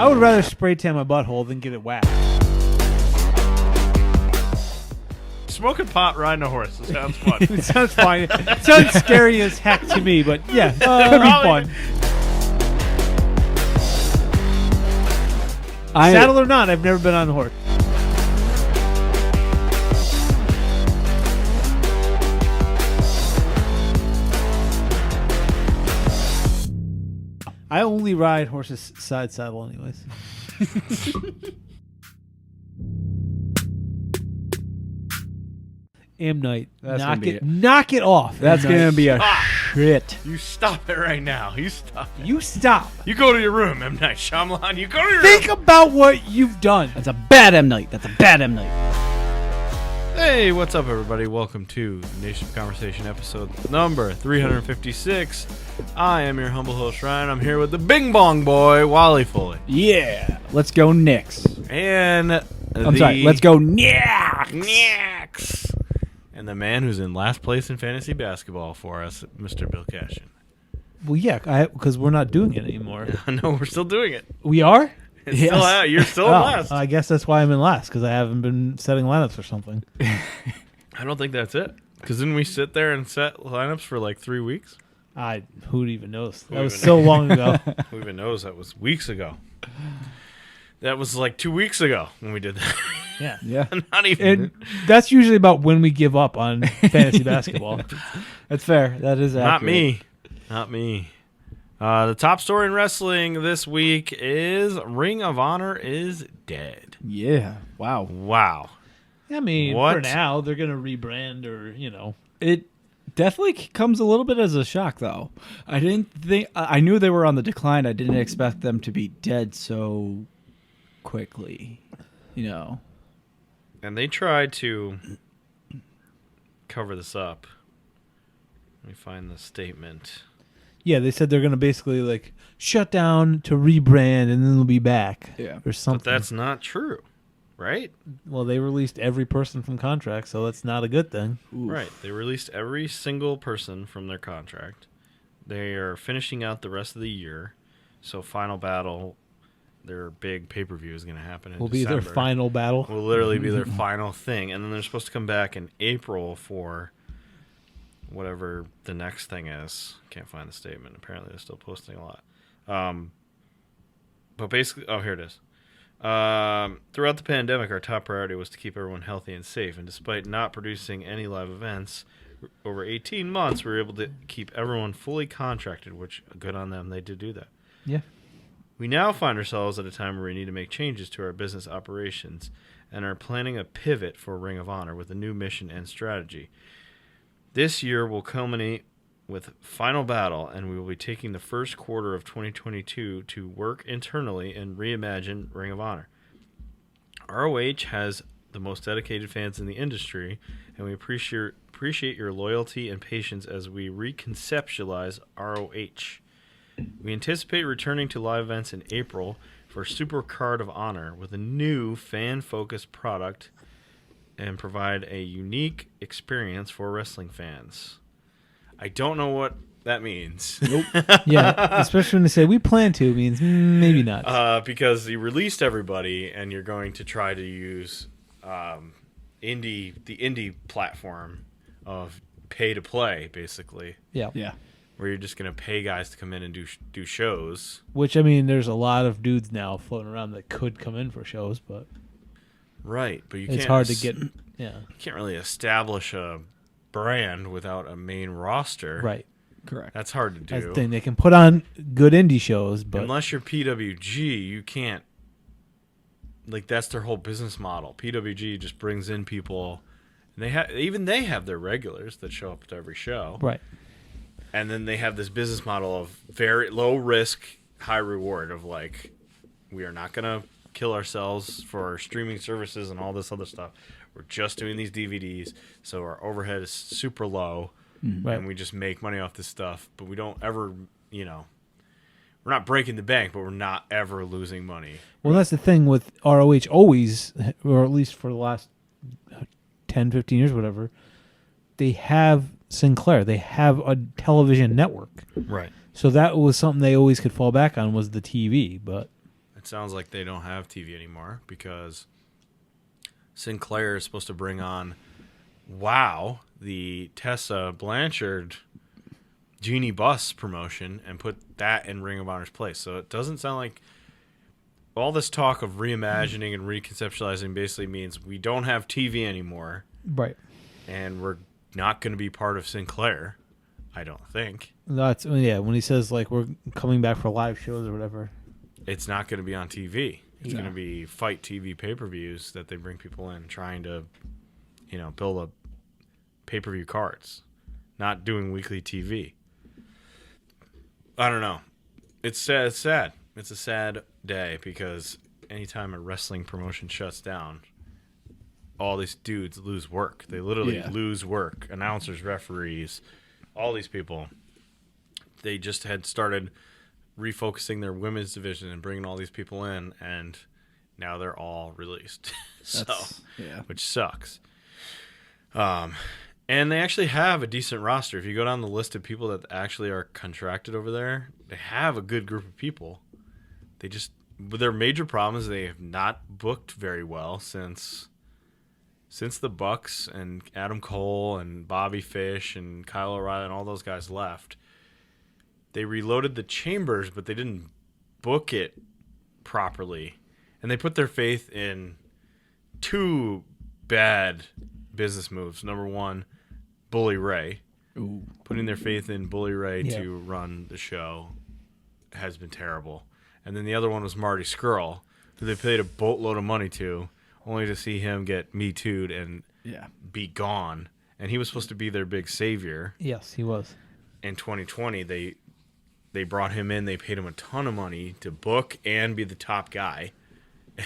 I would rather spray tan my butthole than get it waxed. Smoking pot, riding a horse. It sounds fun. It sounds fine. It sounds scary as heck to me, but yeah, it could be fun. Saddle or not, I've never been on a horse. I only ride horses side saddle anyways. M. Night. Knock it off. That's going to be a shit. You stop it right now. You stop it. You stop. You go to your room, M. Night Shyamalan. You go to your Think room. about what you've done. That's a bad M. Night. That's a bad M. Night. Hey, what's up, everybody? Welcome to Nation of Conversation episode number 356. I am your humble host, Ryan. I'm here with the Bing Bong Boy, Wally Foley. Yeah. Let's go Knicks. And Let's go Knicks. Knicks. And the man who's in last place in fantasy basketball for us, Mr. Bill Cashin. Well, yeah, because we're not doing it anymore. No, we're still doing it. We are? It's still out. You're still in last. I guess that's why I'm in last, because I haven't been setting lineups or something. I don't think that's it. Because didn't we sit there and set lineups for like 3 weeks? Who even knows? That was so long ago. Who even knows? That was weeks ago. That was like 2 weeks ago when we did that. Yeah. Not even. And that's usually about when we give up on fantasy basketball. That's fair. That is accurate. Not me. The top story in wrestling this week is Ring of Honor is dead. Yeah. Wow. I mean, What? for now, they're going to rebrand or, It definitely comes a little bit as a shock, though. I knew they were on the decline. I didn't expect them to be dead so quickly, And they tried to cover this up. Let me find the statement. Yeah, they said they're going to basically shut down to rebrand and then they'll be back. Yeah. Or something. But that's not true, right? Well, they released every person from contract, so that's not a good thing. Oof. Right. They released every single person from their contract. They are finishing out the rest of the year. So Final Battle, their big pay-per-view, is going to happen in Will December. be their final battle. Will literally be their final thing. And then they're supposed to come back in April for whatever the next thing is. Can't find the statement. Apparently they're still posting a lot. But basically, here it is. Throughout the pandemic, our top priority was to keep everyone healthy and safe. And despite not producing any live events over 18 months, we were able to keep everyone fully contracted, which good on them. They did do that. Yeah. We now find ourselves at a time where we need to make changes to our business operations and are planning a pivot for Ring of Honor with a new mission and strategy. This year will culminate with Final Battle, and we will be taking the first quarter of 2022 to work internally and reimagine Ring of Honor. ROH has the most dedicated fans in the industry, and we appreciate your loyalty and patience as we reconceptualize ROH. We anticipate returning to live events in April for Super Card of Honor with a new fan-focused product and provide a unique experience for wrestling fans. I don't know what that means. Nope. Yeah, especially when they say we plan to, means maybe not. Because you released everybody and you're going to try to use the indie platform of pay to play, basically. Yeah. Where you're just going to pay guys to come in and do shows. Which, I mean, there's a lot of dudes now floating around that could come in for shows, but Right, but it's hard to get. Yeah, you can't really establish a brand without a main roster. right. Correct. That's hard to do. That's the thing. They can put on good indie shows, but Unless you're PWG, you can't. That's their whole business model. PWG just brings in people. And they have their regulars that show up to every show. right. And then they have this business model of very low risk, high reward of we are not going to kill ourselves for our streaming services and all this other stuff. We're just doing these DVDs, so our overhead is super low, Right. and we just make money off this stuff. But we don't ever, we're not breaking the bank, but we're not ever losing money. Well, that's the thing with ROH always, or at least for the last 10, 15 years, whatever, they have Sinclair. They have a television network. Right. So that was something they always could fall back on was the TV. But it sounds like they don't have TV anymore because Sinclair is supposed to bring on WOW, the Tessa Blanchard Genie Bus promotion, and put that in Ring of Honor's place. So it doesn't sound like all this talk of reimagining and reconceptualizing basically means we don't have TV anymore. Right. And we're not going to be part of Sinclair, I don't think. That's when he says like we're coming back for live shows or whatever. It's not going to be on TV. It's Yeah. going to be Fight TV pay-per-views that they bring people in trying to, build up pay-per-view cards, not doing weekly TV. I don't know. It's sad. It's sad. It's a sad day because anytime a wrestling promotion shuts down, all these dudes lose work. They literally lose work. Announcers, referees, all these people. They just had started refocusing their women's division and bringing all these people in, and now they're all released. Which sucks. And they actually have a decent roster. If you go down the list of people that actually are contracted over there, they have a good group of people. Their major problem is they have not booked very well since the Bucks and Adam Cole and Bobby Fish and Kyle O'Reilly and all those guys left. They reloaded the chambers, but they didn't book it properly. And they put their faith in two bad business moves. Number one, Bully Ray. Ooh. Putting their faith in Bully Ray to run the show has been terrible. And then the other one was Marty Scurll, who they paid a boatload of money to, only to see him get Me Too'd and be gone. And he was supposed to be their big savior. Yes, he was. In 2020, they brought him in. They paid him a ton of money to book and be the top guy.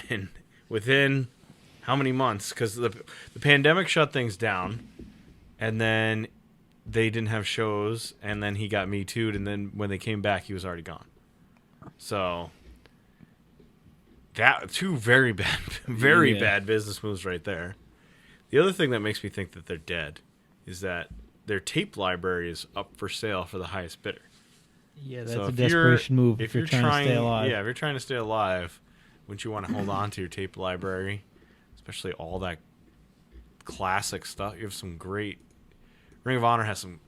And within how many months? Because the pandemic shut things down, and then they didn't have shows, and then he got Me Too'd, and then when they came back, he was already gone. So that two very bad business moves right there. The other thing that makes me think that they're dead is that their tape library is up for sale for the highest bidder. Yeah, that's a desperation move if you're trying to stay alive. Yeah, if you're trying to stay alive, wouldn't you want to hold on to your tape library, especially all that classic stuff? You have some great... Ring of Honor has some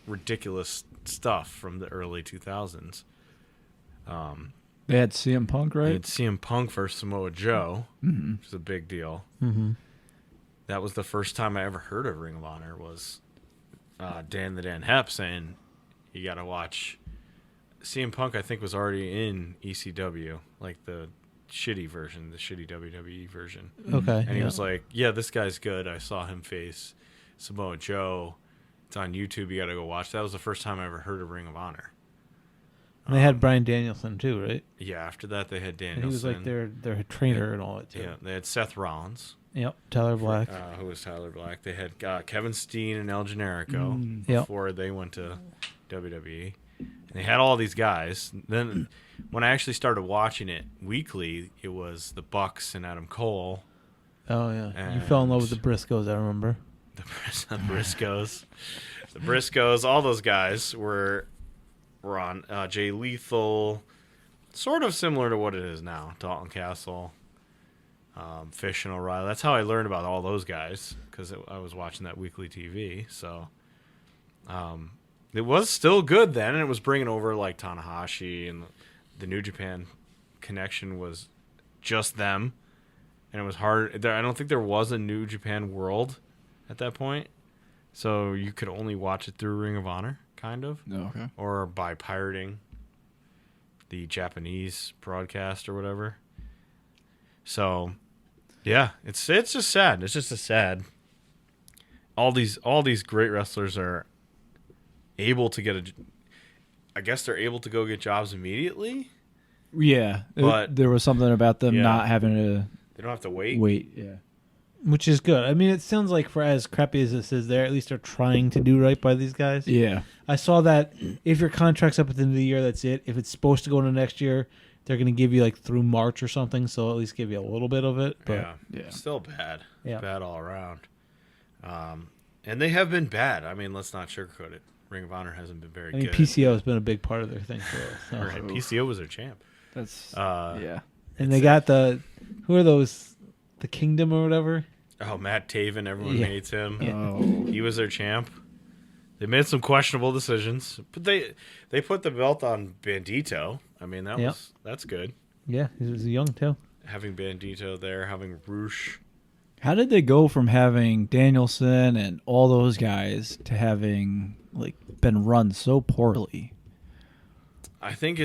ridiculous stuff from the early 2000s. They had CM Punk, right? They had CM Punk versus Samoa Joe, which is a big deal. Mm-hmm. That was the first time I ever heard of Ring of Honor was Dan Hepp saying, you got to watch... CM Punk, I think, was already in ECW, like the shitty version, the shitty WWE version. Okay. And he was like, yeah, this guy's good. I saw him face Samoa Joe. It's on YouTube. You got to go watch. That was the first time I ever heard of Ring of Honor. And they had Bryan Danielson, too, right? Yeah, after that, they had Danielson. And he was like their trainer and all that, too. Yeah, they had Seth Rollins. Yep, Tyler Black. Who was Tyler Black? They had Kevin Steen and El Generico Yep. before they went to WWE. And they had all these guys. Then when I actually started watching it weekly, it was the Bucks and Adam Cole. Oh, yeah. You fell in love with the Briscoes, I remember. The Briscoes. The Briscoes, all those guys were on Jay Lethal, sort of similar to what it is now. Dalton Castle, Fish and O'Reilly. That's how I learned about all those guys, because I was watching that weekly TV. So it was still good then, and it was bringing over like Tanahashi, and the New Japan connection was just them. And it was hard. I don't think there was a New Japan World at that point. So you could only watch it through Ring of Honor, kind of. Oh, okay. Or by pirating the Japanese broadcast or whatever. So, yeah, it's just sad. It's just a sad. All these great wrestlers are able to get I guess they're able to go get jobs immediately. Yeah, But there was something about them not having to They don't have to wait. Yeah. Which is good. I mean, it sounds like for as crappy as this is, they at least are trying to do right by these guys. Yeah. I saw that if your contract's up at the end of the year, that's it. If it's supposed to go into next year, they're going to give you like through March or something, so at least give you a little bit of it. But Yeah. Still bad. Yeah. Bad all around. And they have been bad. I mean, let's not sugarcoat it. Ring of Honor hasn't been very I mean, good. PCO has been a big part of their thing for us. So. Right. PCO was their champ. That's Uh, yeah. And they got who are those? The Kingdom or whatever? Oh, Matt Taven, everyone Yeah. hates him. Oh. He was their champ. They made some questionable decisions, but they put the belt on Bandito. I mean, that's good. Yeah, he was young too. Having Bandito there, having Roosh. How did they go from having Danielson and all those guys to having like been run so poorly? I think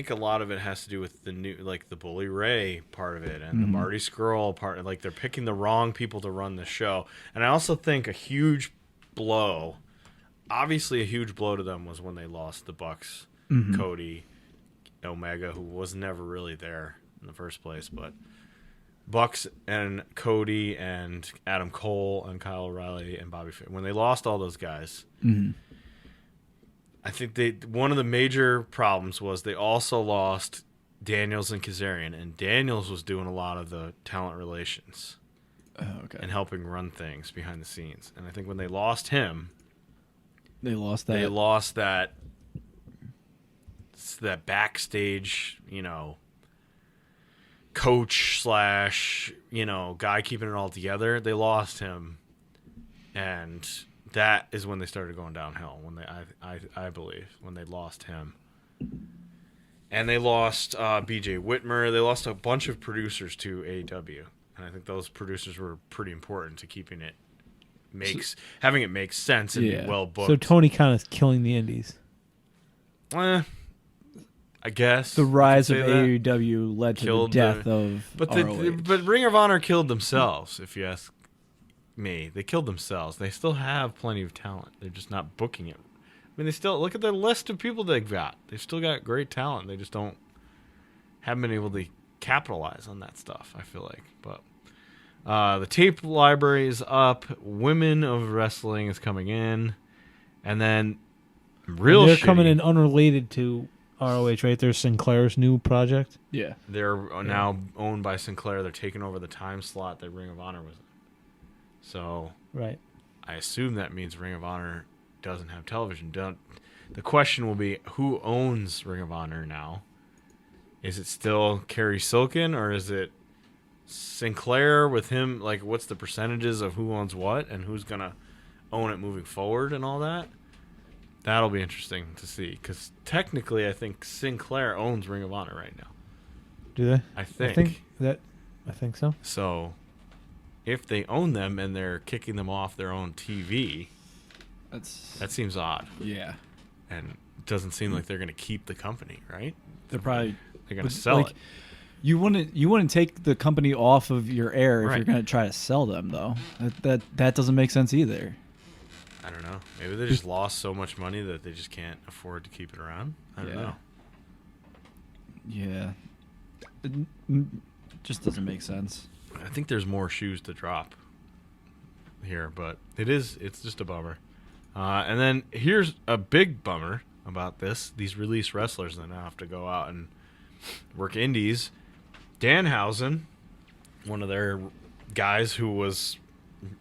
a lot of it has to do with the new, like the Bully Ray part of it and the Marty Scurll part. Like they're picking the wrong people to run the show. And I also think a huge blow, obviously a huge blow to them was when they lost the Bucks, Cody, Omega, who was never really there in the first place. But Bucks and Cody and Adam Cole and Kyle O'Reilly and Bobby Fish, when they lost all those guys, I think one of the major problems was they also lost Daniels and Kazarian, and Daniels was doing a lot of the talent relations and helping run things behind the scenes. And I think when they lost him, They lost that. they lost that backstage, coach / guy keeping it all together. They lost him, and that is when they started going downhill. When I believe when they lost him, and they lost B.J. Whitmer. They lost a bunch of producers to AEW, and I think those producers were pretty important to keeping it having it make sense and be well booked. So Tony Khan is killing the indies. I guess the rise of you could say that. AEW led to the Killed death of ROH. But Ring of Honor killed themselves, if you ask me. They killed themselves. They still have plenty of talent. They're just not booking it. I mean, they still look at their list of people they've got. They've still got great talent. They just haven't been able to capitalize on that stuff, I feel like. But the tape library is up. Women of Wrestling is coming in. And then They're coming in unrelated to ROH, right? They're Sinclair's new project. Yeah. They're now owned by Sinclair. They're taking over the time slot that Ring of Honor was in. So Right. I assume that means Ring of Honor doesn't have television. The question will be, who owns Ring of Honor now? Is it still Kerry Silken, or is it Sinclair with him? Like, what's the percentages of who owns what and who's going to own it moving forward and all that? That'll be interesting to see, because technically I think Sinclair owns Ring of Honor right now. Do they? I think so. So if they own them and they're kicking them off their own TV, that seems odd. Yeah. And it doesn't seem like they're going to keep the company, right? They're going to sell it. You wouldn't take the company off of your air if Right. you're going to try to sell them, though. That doesn't make sense either. I don't know. Maybe they just lost so much money that they just can't afford to keep it around. I don't know. Yeah. It just doesn't make sense. I think there's more shoes to drop here, but it's just a bummer. And then here's a big bummer about this. These released wrestlers that now have to go out and work indies. Danhausen, one of their guys who was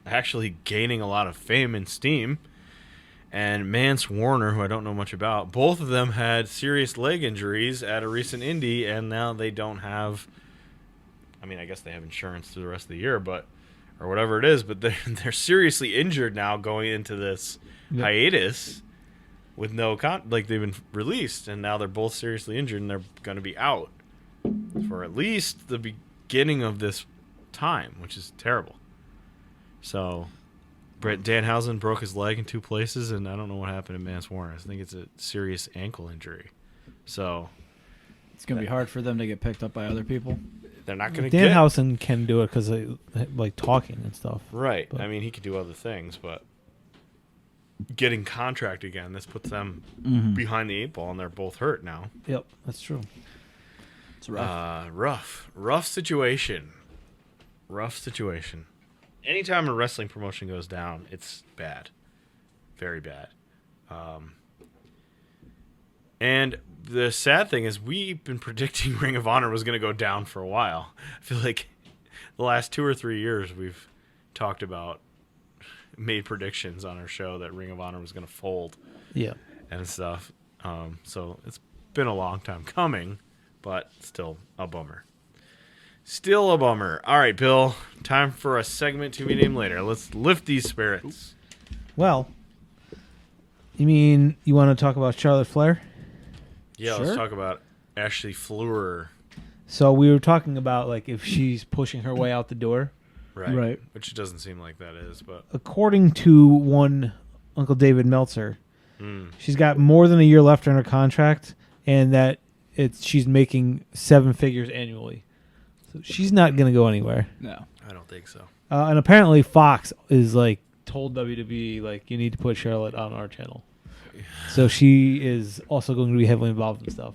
actually gaining a lot of fame and steam, and Mance Warner, who I don't know much about, both of them had serious leg injuries at a recent indie, and now they don't have, I mean, I guess they have insurance through the rest of the year, or whatever it is, but they're seriously injured now going into this hiatus with no they've been released, and now they're both seriously injured, and they're going to be out for at least the beginning of this time, which is terrible. So Danhausen broke his leg in 2 places, and I don't know what happened to Mance Warner. I think it's a serious ankle injury. So It's going to be hard for them to get picked up by other people. they're not going to get... Danhausen can do it because like talking and stuff. Right. But I mean, he could do other things, but getting contract again, this puts them behind the 8 ball, and they're both hurt now. Yep, that's true. It's rough. Rough situation. Anytime a wrestling promotion goes down, it's bad. Very bad. And the sad thing is we've been predicting Ring of Honor was going to go down for a while. I feel like the last 2 or 3 years we've talked about, made predictions on our show that Ring of Honor was going to fold Yeah. and stuff. So it's been a long time coming, but still a bummer. Still a bummer. All right, Bill. Time for a segment to be named later. Let's lift these spirits. Well, you mean you want to talk about Charlotte Flair? Yeah, Sure. let's talk about Ashley Fleur. So we were talking about like if she's pushing her way out the door. Right. Which it doesn't seem like that is, but According to one Uncle David Meltzer, she's got more than a year left on her contract, and that she's making 7 figures annually. So she's not going to go anywhere. No. I don't think so. And apparently Fox is like told WWE like you need to put Charlotte on our channel. So she is also going to be heavily involved in stuff.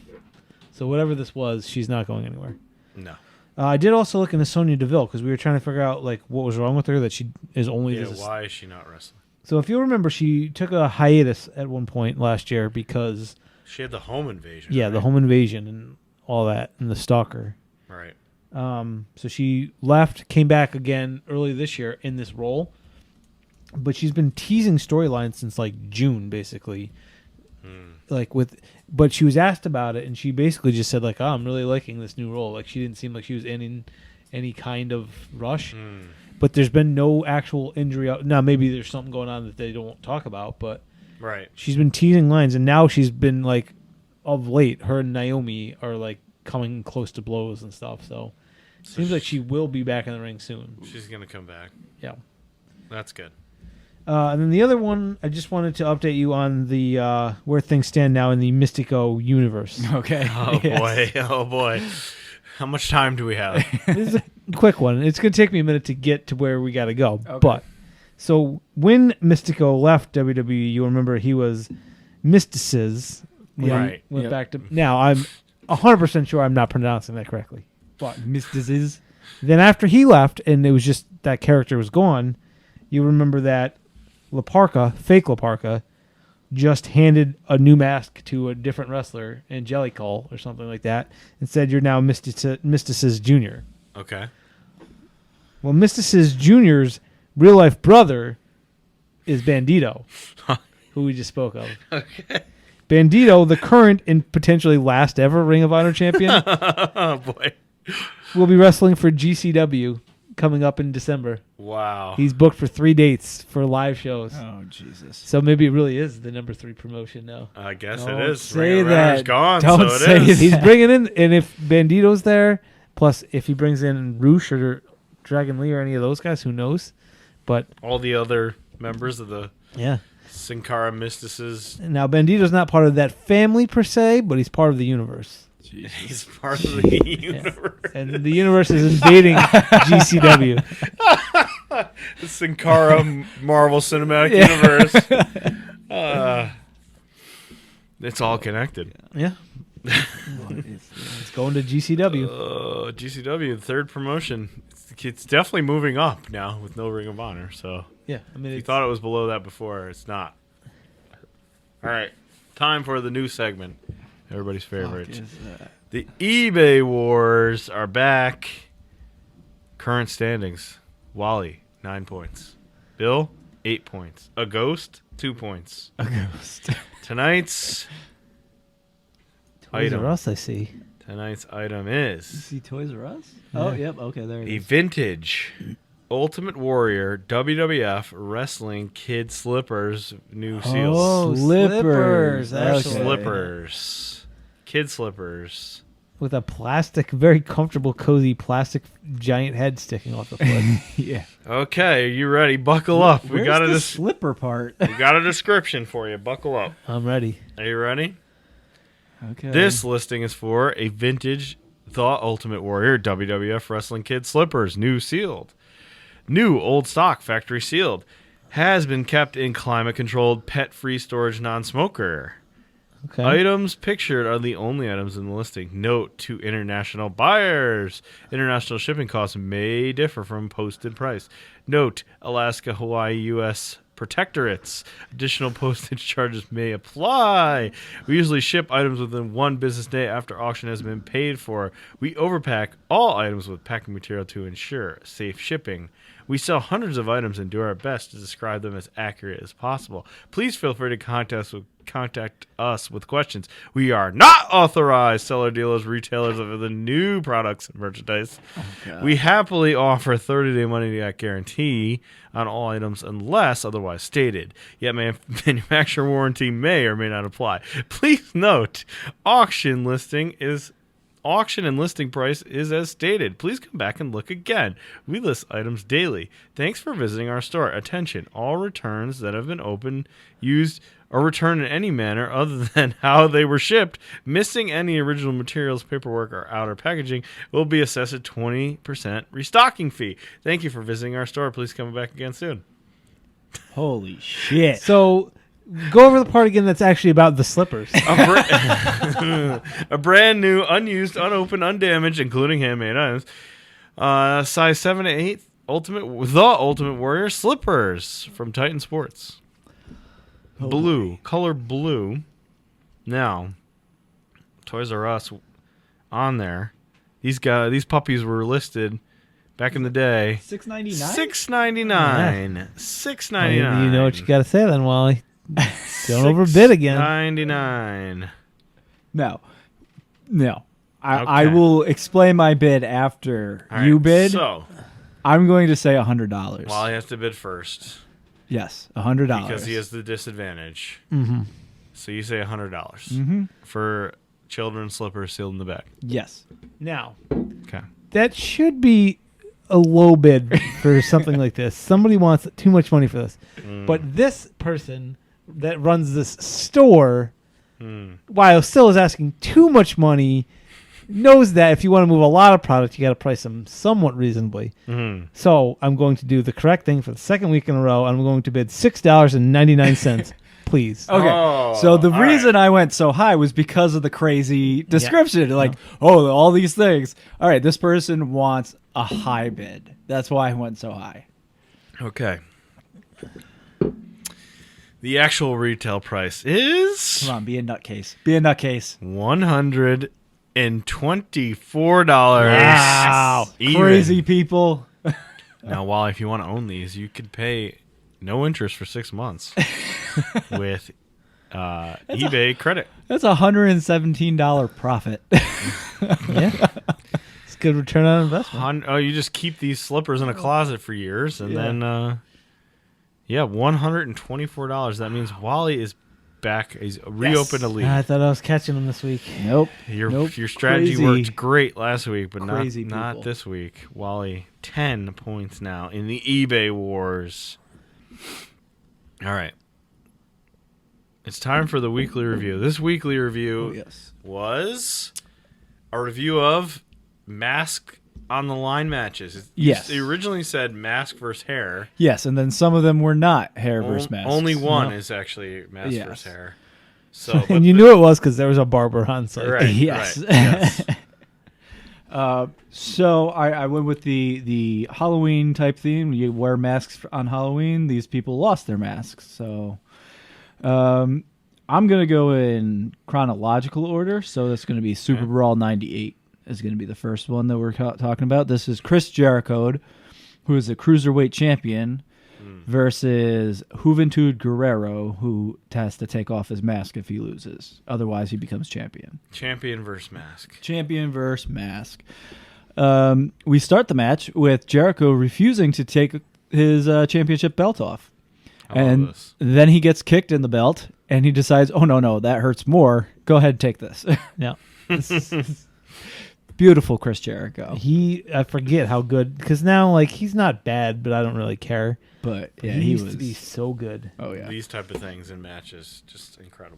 So whatever this was, she's not going anywhere. No. I did also look into Sonia Deville because we were trying to figure out like what was wrong with her that she is only Yeah, this. why is she not wrestling? So if you remember, she took a hiatus at one point last year because She had the home invasion. the right? home invasion and all that and the stalker. Right. So she left, came back again early this year in this role, but she's been teasing storylines since like June, basically. But she was asked about it, and she basically just said like, "Oh, I'm really liking this new role." Like she didn't seem like she was in any kind of rush. But there's been no actual injury. Now maybe there's something going on that they don't talk about, but Right. she's been teasing lines, and now she's been like, of late, her and Naomi are like coming close to blows and stuff. So seems like she will be back in the ring soon. She's going to come back. Yeah. That's good. And then the other one, I just wanted to update you on the where things stand now in the Mystico universe. Okay. Oh, Yes. boy. Oh, boy. How much time do we have? This is a quick one. It's going to take me a minute to get to where we got to go. Okay. But so when Mystico left WWE, you remember he was Mystices. When he Right. Went Yep. back to now. I'm 100% sure I'm not pronouncing that correctly. But Mystices. Then after he left, and it was just that character was gone, you remember that fake La Parca, just handed a new mask to a different wrestler in Jellicle or something like that and said, "You're now Mystices Jr." Okay. Well, Mystices Jr.'s real-life brother is Bandito, who we just spoke of. Okay. Bandito, the current and potentially last ever Ring of Honor champion, Oh, boy. will be wrestling for GCW coming up in December. Wow. He's booked for 3 dates for live shows. Oh, Jesus. So maybe it really is the number 3 promotion now. I guess Don't it is. say Ring of Honor's that. gone, Don't so say it is. that. He's bringing in, and if Bandito's there, plus if he brings in Roosh or Dragon Lee or any of those guys, who knows? But All the other members of the yeah. Sin Cara Mystices. Now, Bandito's not part of that family per se, but he's part of the universe. He's part of the universe. And the universe is invading GCW. The Sin Cara Marvel Cinematic Universe. It's all connected. Yeah. It's going to GCW. GCW, the third promotion. It's definitely moving up now with no Ring of Honor. So Yeah. I mean, if you thought it was below that before, it's not. All right. Time for the new segment. Everybody's favorite. The eBay Wars are back. Current standings. Wally, 9 points. Bill, 8 points. A Ghost, 2 points. A ghost. Tonight's Toys item. R Us, I see. Tonight's item is See Toys R Us? Oh, yep. Okay, there it a is. vintage Ultimate Warrior WWF Wrestling Kid Slippers new seals. Oh, Slippers. actually. Slippers. Kid slippers. With a plastic, very comfortable, cozy plastic giant head sticking off the foot. Yeah. Okay, are you ready? Buckle up. We Where's got the slipper part? we got a description for you. Buckle up. I'm ready. Are you ready? Okay. This listing is for a vintage The Ultimate Warrior WWF Wrestling Kid Slippers, new sealed. New old stock, factory sealed. Has been kept in climate-controlled, pet-free storage non-smoker. Okay. Items pictured are the only items in the listing. Note to international buyers. International shipping costs may differ from posted price. Note, Alaska, Hawaii, U.S. protectorates. Additional postage charges may apply. We usually ship items within 1 business day after auction has been paid for. We overpack all items with packing material to ensure safe shipping. We sell hundreds of items and do our best to describe them as accurate as possible. Please feel free to contact us with contact us with questions. We are not authorized seller, dealers, retailers of the new products and merchandise. We happily offer 30-day money-back guarantee on all items unless otherwise stated. Yet manufacturer warranty may or may not apply. Please note, auction and listing price is as stated. Please come back and look again. We list items daily. Thanks for visiting our store. Attention, all returns that have been opened, used, or returned in any manner other than how they were shipped, missing any original materials, paperwork, or outer packaging, will be assessed a 20% restocking fee. Thank you for visiting our store. Please come back again soon. Holy shit. So go over the part again that's actually about the slippers. A brand new, unused, unopened, undamaged, including handmade items, size 7 to 8, Ultimate Warrior slippers from Titan Sports. Blue, color blue. Now, Toys R Us on there. These puppies were listed back in the day. $6.99. $6.99. $6.99. You know what you got to say then, Wally. Don't overbid again. $6.99. No. I will explain my bid after you bid. So, I'm going to say $100. Wally has to bid first. Yes, $100. Because he has the disadvantage. Mm-hmm. So you say $100 for children's slippers sealed in the back. Yes. Now, Okay. that should be a low bid for something like this. Somebody wants too much money for this. But this person that runs this store, while still is asking too much money, knows that if you want to move a lot of product, you got to price them somewhat reasonably. So I'm going to do the correct thing for the second week in a row. I'm going to bid $6.99, please. Okay. Oh, so the all reason right. I went so high was because of the crazy description. Like, all these things. All right, this person wants a high bid. That's why I went so high. Okay. The actual retail price is Come on, be a nutcase. Be a nutcase. $124. Wow. Even. Crazy people. Now, Wally, if you want to own these, you could pay no interest for 6 months with eBay credit. That's $117 profit. Yeah. It's good return on investment. You just keep these slippers in a closet for years, and then, $124. That means Wally is back. He's reopened a lead. I thought I was catching them this week. Nope. Your strategy Crazy. worked great last week, but Crazy not people. this week. Wally, 10 points now in the eBay wars. All right. It's time for the weekly review. This weekly review was a review of mask on the line matches. Yes. It originally said mask versus hair. Yes, and then some of them were not hair versus mask. Only one is actually mask versus hair. So, And you knew it was because there was a barber on site. Right. Yes. Right, yes. So I went with the Halloween type theme. You wear masks on Halloween. These people lost their masks. So I'm going to go in chronological order. So that's going to be Super Brawl 98 is going to be the first one that we're talking about. This is Chris Jericho, who is a cruiserweight champion, versus Juventud Guerrero, who has to take off his mask if he loses. Otherwise, he becomes champion. Champion versus mask. Champion versus mask. We start the match with Jericho refusing to take his championship belt off. And then he gets kicked in the belt, and he decides, oh, no, that hurts more. Go ahead and take this. Yeah. Beautiful Chris Jericho. I forget how good, because now, like, he's not bad, but I don't really care. But, yeah, he was used to be so good. Oh, yeah. These type of things in matches, just incredible.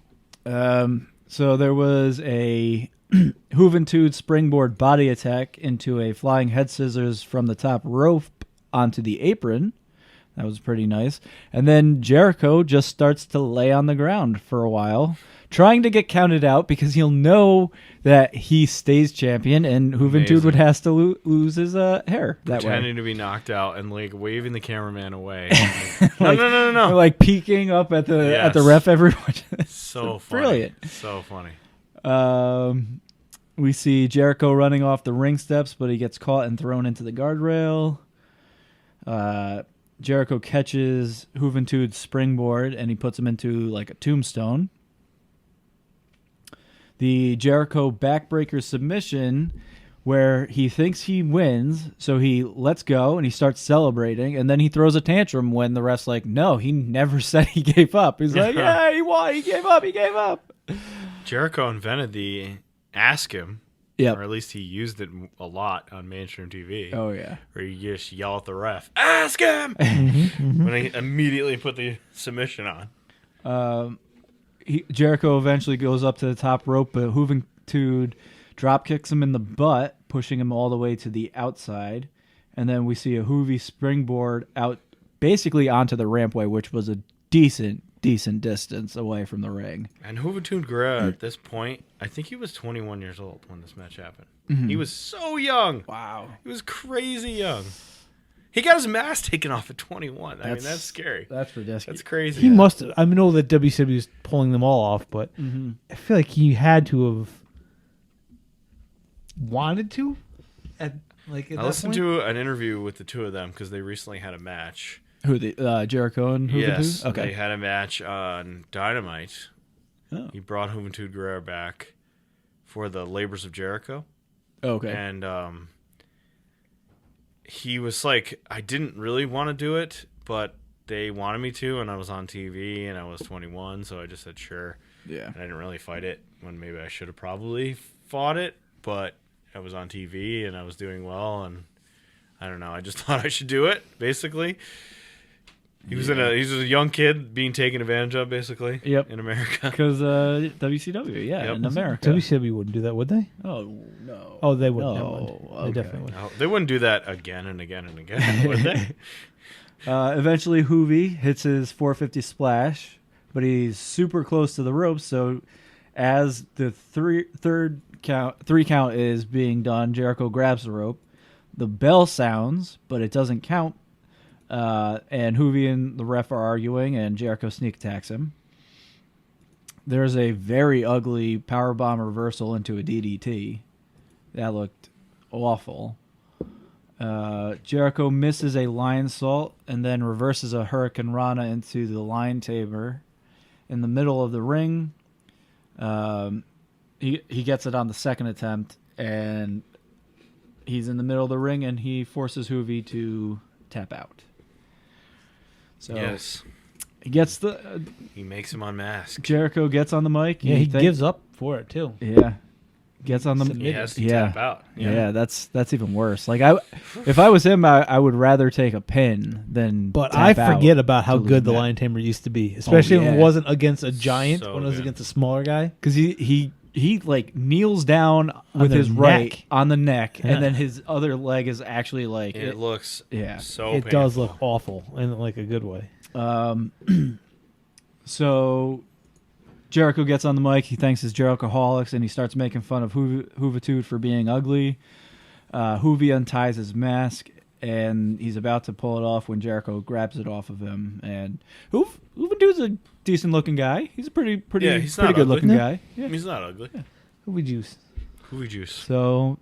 So there was a Juventud springboard body attack into a flying head scissors from the top rope onto the apron. That was pretty nice. And then Jericho just starts to lay on the ground for a while, trying to get counted out because he'll know that he stays champion and Juventud would have to lose his hair that way. Pretending to be knocked out and like waving the cameraman away. Like, no. Like peeking up at the ref everyone. So funny. Brilliant. So funny. We see Jericho running off the ring steps, but he gets caught and thrown into the guardrail. Jericho catches Juventud's springboard and he puts him into like a tombstone. the Jericho backbreaker submission where he thinks he wins, so he lets go and he starts celebrating, and then he throws a tantrum when the ref's like, no, he never said he gave up. He's like, yeah, he won, he gave up. Jericho invented the Ask Him, Yep. or at least he used it a lot on mainstream TV. Oh, yeah. Where you just yell at the ref, ask him! When he immediately put the submission on. Jericho eventually goes up to the top rope, but Juventud drop kicks him in the butt, pushing him all the way to the outside. And then we see a Hoovy springboard out basically onto the rampway, which was a decent distance away from the ring. And Juventud Guerrero at this point, I think he was 21 years old when this match happened. He was so young. Wow. He was crazy young. He got his mask taken off at 21. I mean, that's scary. That's ridiculous. That's crazy. He must have. I know that WCW is pulling them all off, but I feel like he had to have wanted to. I listened to an interview with the two of them because they recently had a match. Who, the Jericho and Juventud? Yes, Okay. they had a match on Dynamite. Oh. He brought Juventud Guerrero back for the Labors of Jericho. Okay. And he was like, I didn't really want to do it, but they wanted me to, and I was on TV, and I was 21, so I just said sure. Yeah. And I didn't really fight it when maybe I should have probably fought it, but I was on TV, and I was doing well, and I don't know. I just thought I should do it, basically. He was a young kid being taken advantage of, basically. Yep. In America. Because WCW, Yep. in America. WCW wouldn't do that, would they? Oh, no. Oh, they wouldn't. No. They Okay. definitely would. No, they wouldn't do that again and again and again, would they? Eventually, Hoovy hits his 450 splash, but he's super close to the ropes. So, as the three count is being done, Jericho grabs the rope. The bell sounds, but it doesn't count. And Hoovy and the ref are arguing, and Jericho sneak attacks him. There's a very ugly powerbomb reversal into a DDT. That looked awful. Jericho misses a lion salt and then reverses a Hurricane Rana into the lion tamer in the middle of the ring. He gets it on the second attempt, and he's in the middle of the ring, and he forces Hoovy to tap out. So Yes. he gets He makes him unmask. Jericho gets on the mic. Yeah, he gives up for it too. Yeah, gets on the He has to yeah. tap out. Yeah, that's even worse. Like if I was him, I would rather take a pin than. But tap I forget out about how to lose good the that. Lion Tamer used to be, especially when yeah. it wasn't against a giant, So when it was good. against a smaller guy. because he like kneels down with their his right neck. on the neck, Yeah. and then his other leg is actually like It looks yeah. so It painful. does look awful in like a good way. So Jericho gets on the mic. He thanks his Jerichoholics, and he starts making fun of Juventud for being ugly. Hoovy unties his mask, and he's about to pull it off when Jericho grabs it off of him. And Juventud's a decent-looking guy. He's a pretty Yeah, he's not good-looking ugly. guy. Yeah. He's not ugly. Hoovy juice. Hoovy juice. So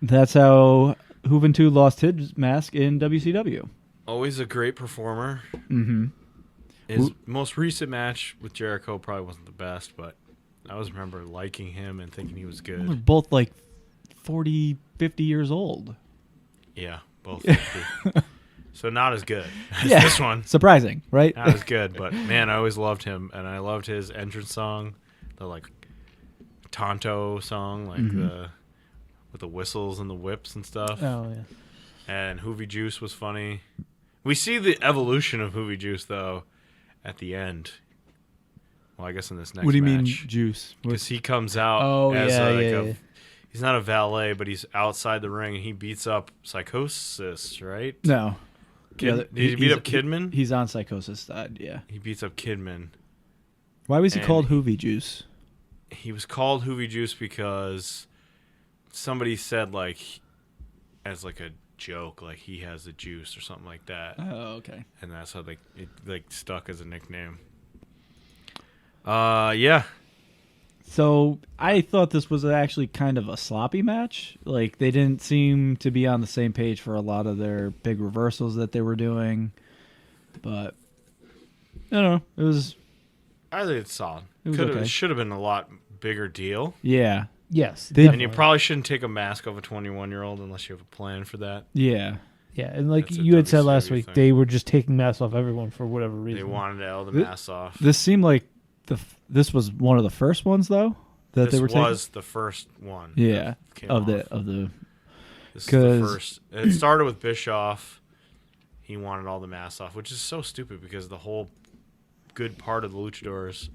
that's how Juventud lost his mask in WCW. Always a great performer. Mm-hmm. His most recent match with Jericho probably wasn't the best, but I always remember liking him and thinking he was They're good. both like 40, 50 years old. Yeah, both 50. So not as good as Yeah. this one. Surprising, right? Not as good, but man, I always loved him, and I loved his entrance song, the like Tonto song, like the with the whistles and the whips and stuff. Oh yeah. And Hoovy Juice was funny. We see the evolution of Hoovy Juice though at the end. Well, I guess in this next What do you mean, match. juice? Because he comes out Oh, as yeah, like yeah, a yeah. he's not a valet, but he's outside the ring and he beats up Psychosis, right? No. Did he beat up Kidman? He's on Psychosis side, yeah. He beats up Kidman. Why was he And called Hoovy Juice? He was called Hoovy Juice because somebody said like as like a joke, like he has the juice or something like that. Oh, okay. And that's how it like stuck as a nickname. Yeah. So I thought this was actually kind of a sloppy match. Like they didn't seem to be on the same page for a lot of their big reversals that they were doing. But I don't know. It was I think it's solid. It was Could have okay. Should have been a lot bigger deal. Yeah. Yes, And definitely. you probably shouldn't take a mask off a 21-year-old unless you have a plan for that. Yeah. Yeah, and like That's a you had said last WCW week, thing. they were just taking masks off everyone for whatever reason. They wanted all the masks off. This seemed like this was one of the first ones though that This they were taking. was the first one. Yeah. that came Of off. the This is the 'cause- first. It started with Bischoff. He wanted all the masks off, which is so stupid because the whole good part of the Luchadors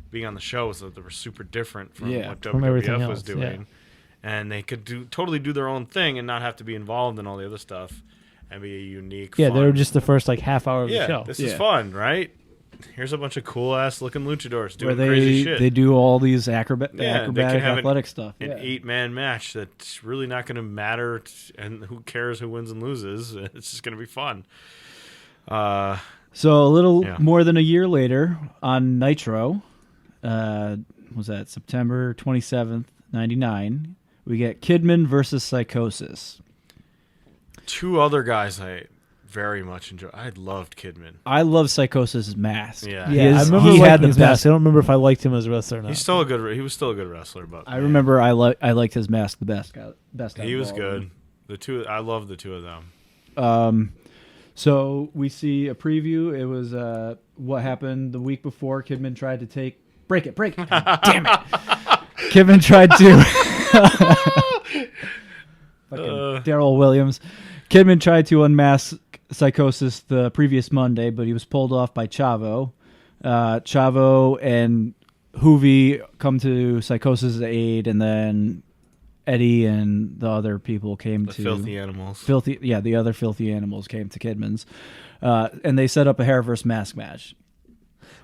being on the show was that they were super different from Yeah, what from everything WWF was else, doing. And they could totally do their own thing and not have to be involved in all the other stuff and be a unique. Yeah, fun. they were just the first like half hour of the show. This is fun, right? Here's a bunch of cool ass looking luchadors where doing crazy they shit. do all these acrobatic have athletic stuff. An 8-man match that's really not going to matter, and who cares who wins and loses? It's just going to be fun. So a little Yeah. more than a year later on Nitro, was that September 27th, 99, we get Kidman versus Psychosis. Two other guys I very much enjoy. I loved Kidman. I love Psychosis' mask. Yeah. Yeah, I remember he liking had the his best. mask. I don't remember if I liked him as a wrestler or not. He was still a good wrestler, but I remember I liked his mask the best. he was good. I love the two of them. So we see a preview. It was what happened the week before. Kidman tried to break it. Damn it! Kidman tried to. Fucking Daryl Williams. Kidman tried to unmask Psychosis the previous Monday, but he was pulled off by Chavo. Chavo and Hoovy come to Psychosis' aid, and then Eddie and the other people came The to filthy animals. the other filthy animals came to Kidman's, and they set up a hair versus mask match.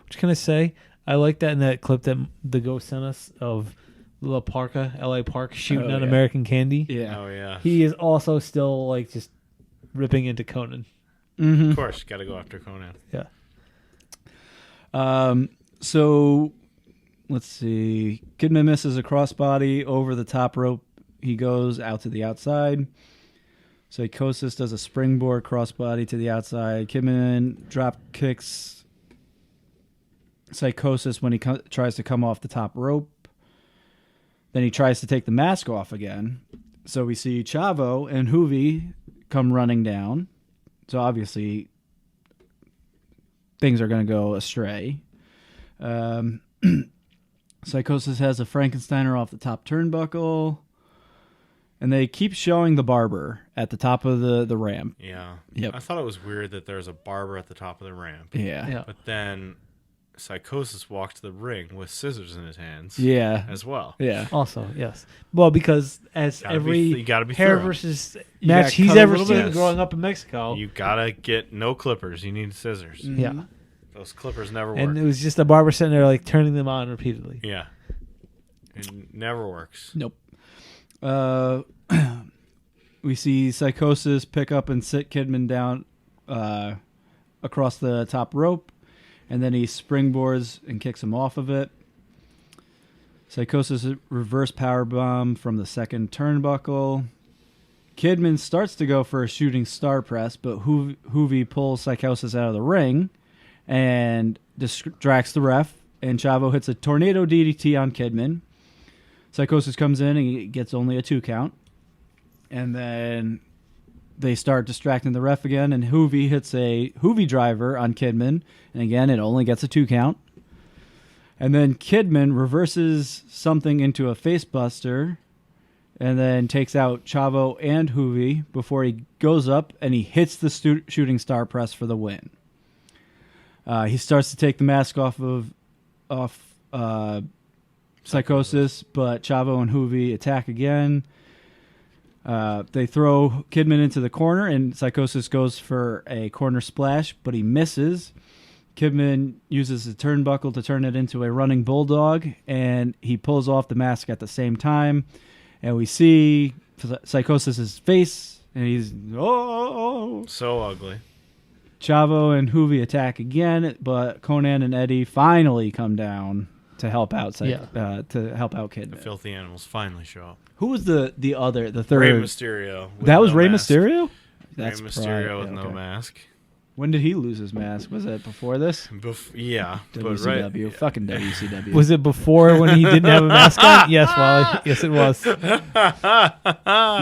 Which can I say? I like that in that clip that the Ghost sent us of La Parka, L.A. Park, shooting Oh, on yeah. American Candy. Yeah. Oh yeah. He is also still like just ripping into Conan. Of course, got to go after Conan. Yeah. So let's see. Kidman misses a crossbody over the top rope. He goes out to the outside. Psychosis does a springboard crossbody to the outside. Kidman drop kicks Psychosis when he tries to come off the top rope. Then he tries to take the mask off again. So we see Chavo and Hoovy come running down. So obviously things are going to go astray. Psychosis has a Frankensteiner off the top turnbuckle. And they keep showing the barber at the top of the ramp. Yeah. Yep. I thought it was weird that there's a barber at the top of the ramp. Yeah. But then Psychosis walked to the ring with scissors in his hands. Yeah. As well. Yeah. Also, yes. Well, because as You gotta be hair thorough. versus You match gotta he's cut a ever little seen bit. growing up in Mexico. You gotta get no clippers. You need scissors. Yeah. Those clippers never work. And it was just a barber sitting there like turning them on repeatedly. Yeah. It never works. Nope. We see Psychosis pick up and sit Kidman down across the top rope, and then he springboards and kicks him off of it. Psychosis reverse powerbomb from the second turnbuckle. Kidman starts to go for a shooting star press, but Hoovy pulls Psychosis out of the ring and distracts the ref, and Chavo hits a tornado DDT on Kidman. Psychosis comes in and he gets only a 2 count. And then they start distracting the ref again, and Hoovy hits a Hoovy driver on Kidman. And again, it only gets a 2 count. And then Kidman reverses something into a facebuster and then takes out Chavo and Hoovy before he goes up and he hits the shooting star press for the win. He starts to take the mask off Psychosis, but Chavo and Hoovy attack again. They throw Kidman into the corner, and Psychosis goes for a corner splash, but he misses. Kidman uses the turnbuckle to turn it into a running bulldog, and he pulls off the mask at the same time. And we see Psychosis' face, and he's, oh! So ugly. Chavo and Hoovy attack again, but Conan and Eddie finally come down to help out Kidman. The filthy animals finally show up. Who was the third? Rey Mysterio. with That was no Rey mask. Mysterio? Rey Mysterio with no mask. When did he lose his mask? Was it before this? Yeah, but WCW. right. Fucking WCW. Was it before when he didn't have a mask on? Yes, Wally. Yes, it was.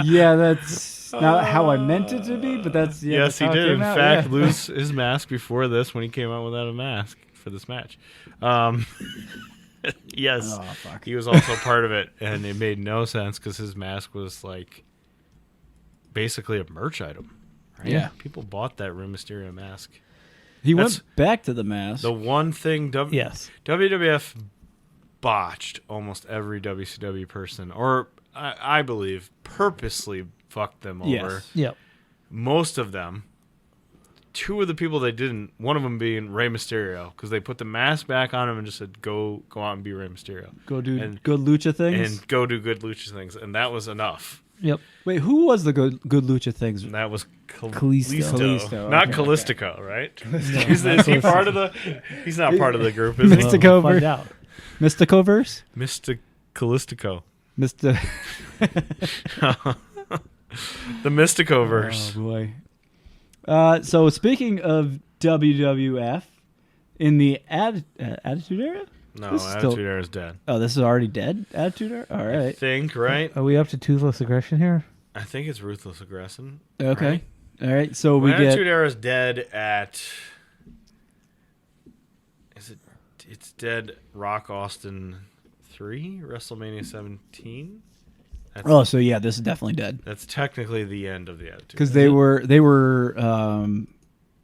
Yeah, that's not how I meant it to be, but that's Yes, that's he how it did. In came out, fact, yeah. lose his mask before this when he came out without a mask for this match. Yes, Oh fuck. he was also part of it, and it made no sense because his mask was like basically a merch item. Right? Yeah. People bought that Rey Mysterio mask. He That's- went back to the mask. The one thing Yes. WWF botched almost every WCW person, or I believe purposely fucked them over. Yes. Yep. Most of them. Two of the people they didn't, one of them being Rey Mysterio, because they put the mask back on him and just said, go out and be Rey Mysterio. Go do and- good lucha things. And go do good lucha things. And that was enough. Yep. Wait, who was the good lucha things? And that was Kalisto. Kalisto, Not okay, Calistico, right? No, Is he part of the... He's not part of the group, is he? Mr. We'll Cover. find out. Mysticoverse? Mr. Calistico. Mr. The Mysticoverse. Oh boy. So speaking of WWF, in the Attitude Era? No, This is Attitude still- Era is dead. Oh, this is already dead? Attitude Era? All I right. think, right? Are we up to toothless aggression here? I think it's Ruthless Aggression. Okay. Right? All right. So we Well, get... Attitude Era is dead at... It's dead Rock Austin 3, WrestleMania 17? Oh, so yeah, this is definitely dead. That's technically the end of the Attitude. Because they were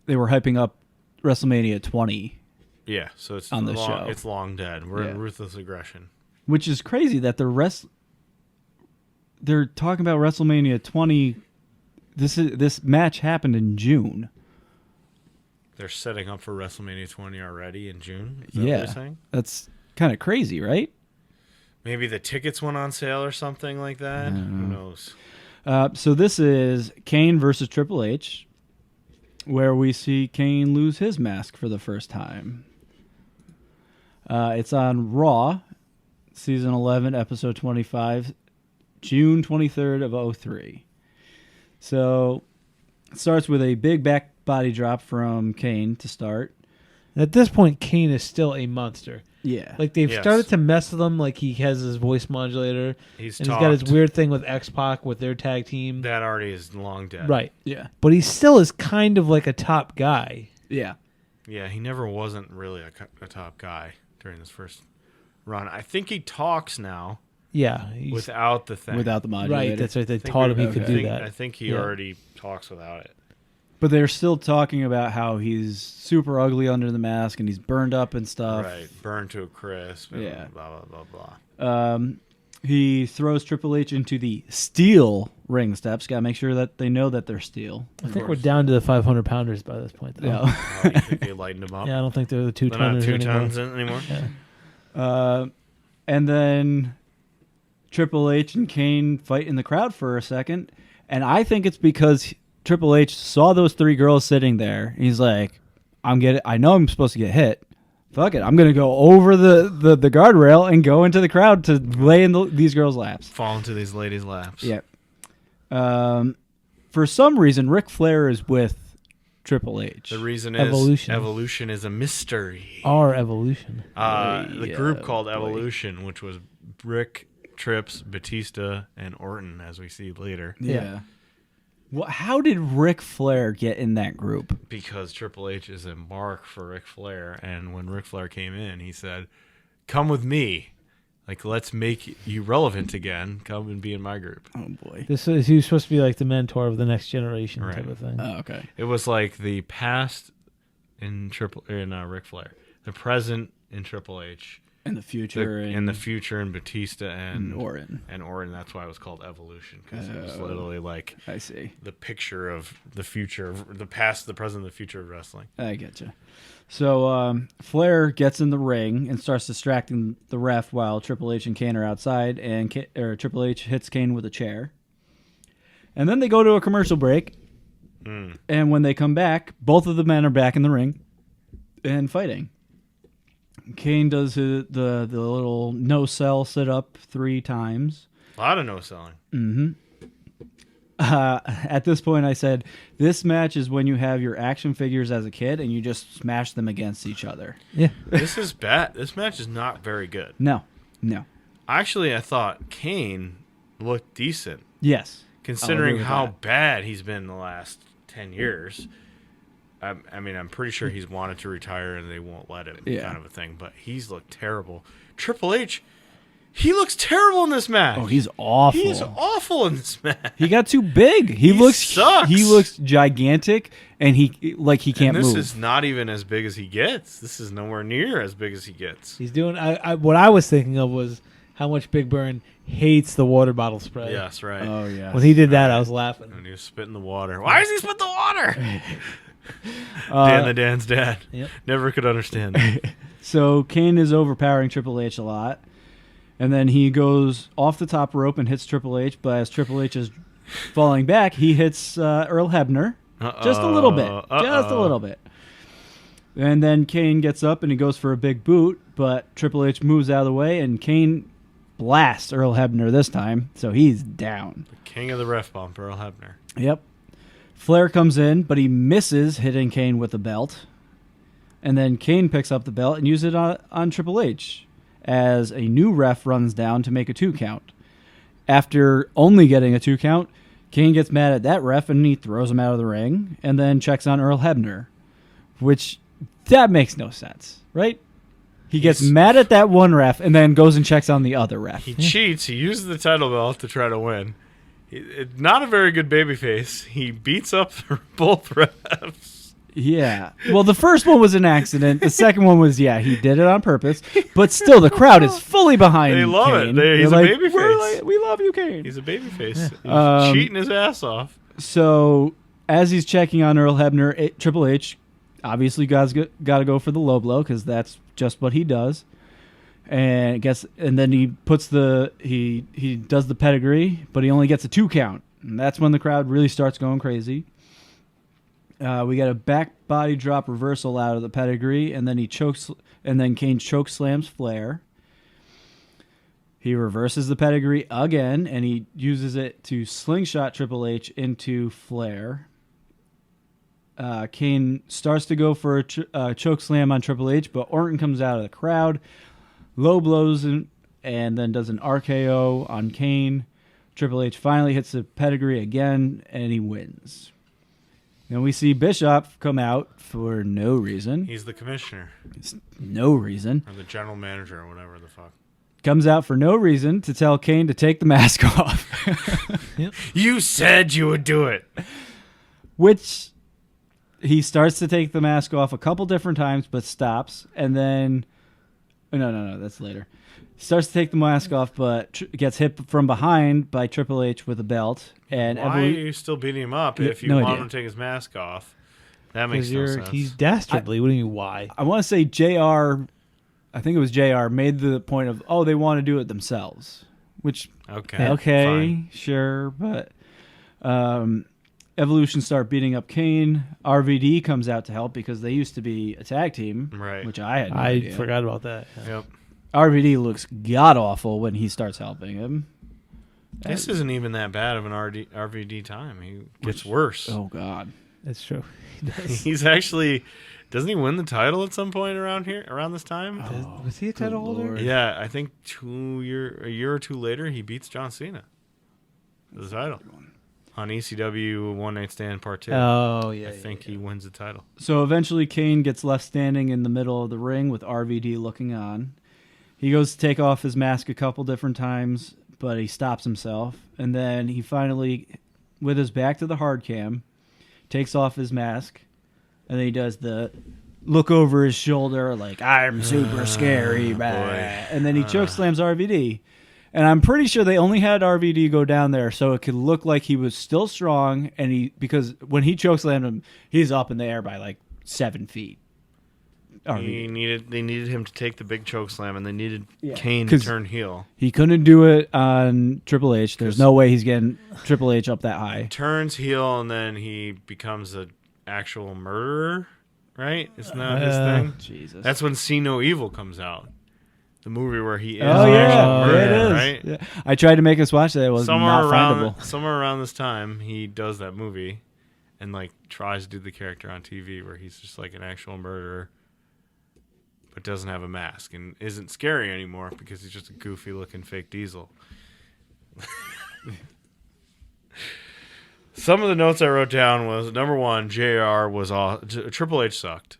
hyping up WrestleMania 20, Yeah, so it's on the long, show. It's long dead. We're in Yeah. Ruthless Aggression. which is crazy that they're talking about WrestleMania 20. This match happened in June. They're setting up for WrestleMania 20 already in June. Is that Yeah. what you're saying? That's kind of crazy, right? Maybe the tickets went on sale or something like that. Who knows? So this is Kane versus Triple H, where we see Kane lose his mask for the first time. It's on Raw, Season 11, Episode 25, June 23rd of 03. So it starts with a big back body drop from Kane to start. At this point, Kane is still a monster. Yeah. Like they've Yes. started to mess with him. Like he has his voice modulator, He's and he's got his talked. weird thing with X-Pac with their tag team. That already is long dead. Right, Yeah. but he still is kind of like a top guy. Yeah. Yeah, he never wasn't really a top guy during this first run. I think he talks now Yeah, he's, without the thing. Without the modulator. right. That's right. They I think taught him we- he could I do think- that. I think he Yeah. already talks without it. But they're still talking about how he's super ugly under the mask and he's burned up and stuff. Right. Burned to a crisp. And Yeah. Blah, blah, blah, blah. He throws Triple H into the steel ring steps. Got to make sure that they know that they're steel. I think we're down to the 500 pounders by this point. Though. Yeah. Oh, you think they lightened him up? Yeah, I don't think they're the They're not 2 2 anymore. tons anymore? Yeah. And then Triple H and Kane fight in the crowd for a second. And I think it's because Triple H saw those three girls sitting there. He's like, I know I'm supposed to get hit. Fuck it. I'm going to go over the guardrail and go into the crowd to lay in these girls' laps. Fall into these ladies' laps. Yeah. For some reason, Ric Flair is with Triple H. The reason Evolution. is Evolution is a mystery. Our evolution. The Yeah, group called boy. Evolution, which was Rick, Trips, Batista, and Orton, as we see later. Yeah. Well, how did Ric Flair get in that group? Because Triple H is a mark for Ric Flair, and when Ric Flair came in, he said, "Come with me, like let's make you relevant again. Come and be in my group." Oh boy. This is he was supposed to be like the mentor of the next generation Right. type of thing. Oh, okay. It was like the past in Ric Flair, the present in Triple H, In the future. in the future in Batista and Orton. And Orton. That's why it was called Evolution, because it was literally like I see. the picture of the future, of the past, the present, the future of wrestling. I get you. So Flair gets in the ring and starts distracting the ref while Triple H and Kane are outside, and Triple H hits Kane with a chair. And then they go to a commercial break, and when they come back, both of the men are back in the ring and fighting. Kane does the little no-sell sit-up 3 times. A lot of no selling. At this point, I said, this match is when you have your action figures as a kid and you just smash them against each other. Yeah. This is bad. This match is not very good. No. Actually, I thought Kane looked decent. Yes. Considering how that. bad he's been in the last 10 years. I mean, I'm pretty sure he's wanted to retire and they won't let him, kind of a thing. But he's looked terrible. Triple H, he looks terrible in this match. Oh, he's awful. He's awful in this match. He got too big. He sucks. He looks gigantic, and he can't and this move. is not even as big as he gets. This is nowhere near as big as he gets. He's doing. What I was thinking of was how much Big Burn hates the water bottle spray. Yes, right. Oh yeah. When he did that, I was laughing. And he was spitting the water. Why is he spitting the water? Dan the Dan's dad. Yep. Never could understand that. So Kane is overpowering Triple H a lot. And then he goes off the top rope and hits Triple H, but as Triple H is falling back, he hits Earl Hebner. Just a little bit. Just a little bit. And then Kane gets up and he goes for a big boot, but Triple H moves out of the way, and Kane blasts Earl Hebner this time, so he's down. The king of the ref bump, Earl Hebner. Yep. Flair comes in, but he misses hitting Kane with the belt. And then Kane picks up the belt and uses it on Triple H as a new ref runs down to make a 2 count. After only getting a 2 count, Kane gets mad at that ref and he throws him out of the ring and then checks on Earl Hebner, which that makes no sense, right? He gets mad at that one ref and then goes and checks on the other ref. He cheats. He uses the title belt to try to win. Not a very good babyface. He beats up both refs. Yeah. Well, the first one was an accident. The second one was, he did it on purpose. But still, the crowd is fully behind Kane. They love it. He's a babyface. We love you, Kane. He's a babyface. He's cheating his ass off. So, as he's checking on Earl Hebner, Triple H obviously got to go for the low blow because that's just what he does. And then he puts he does the pedigree, but he only gets a 2 count. And that's when the crowd really starts going crazy. We got a back body drop reversal out of the pedigree, and then Kane choke slams Flair. He reverses the pedigree again, and he uses it to slingshot Triple H into Flair. Kane starts to go for a choke slam on Triple H, but Orton comes out of the crowd, low blows, and then does an RKO on Kane. Triple H finally hits the pedigree again, and he wins. And we see Bischoff come out for no reason. He's the commissioner. No reason. Or the general manager or whatever the fuck. Comes out for no reason to tell Kane to take the mask off. Yep. You said you would do it. Which he starts to take the mask off a couple different times, but stops. And then... No, that's later. Starts to take the mask off, but gets hit from behind by Triple H with a belt. And why are you still beating him up if you want him to take his mask off? That makes no sense. He's dastardly. What do you mean, why? I want to say JR, I think it was JR, made the point of, they want to do it themselves. Which, okay, fine. Sure. But Evolution start beating up Kane. RVD comes out to help because they used to be a tag team. Right. Which I had no idea. Forgot about that. Yep. RVD looks god-awful when he starts helping him. This isn't even that bad of an RVD time. He gets worse. Oh, God. That's true. He does. He's actually... Doesn't he win the title at some point around this time? Was he a title holder? Lord. Yeah, I think a year or two later, he beats John Cena for the title on ECW One Night Stand Part 2. Oh, yeah. I think he wins the title. So eventually Kane gets left standing in the middle of the ring with RVD looking on. He goes to take off his mask a couple different times, but he stops himself. And then he finally, with his back to the hard cam, takes off his mask. And then he does the look over his shoulder like, I'm super scary. And then he choke slams RVD. And I'm pretty sure they only had RVD go down there so it could look like he was still strong. And because when he choke slammed him, he's up in the air by like 7 feet. They needed him to take the big choke slam, and they needed Kane to turn heel. He couldn't do it on Triple H. There's no way he's getting Triple H up that high. Turns heel, and then he becomes an actual murderer, right? Isn't that his thing? Jesus. That's when See No Evil comes out. The movie where he is Oh an yeah, actual murderer, it is. right? Yeah. I tried to make us watch that. It was not findable. Somewhere around this time, he does that movie and like tries to do the character on TV where he's just like an actual murderer but doesn't have a mask and isn't scary anymore because he's just a goofy looking fake Diesel. Some of the notes I wrote down was, number one, JR was Triple H sucked.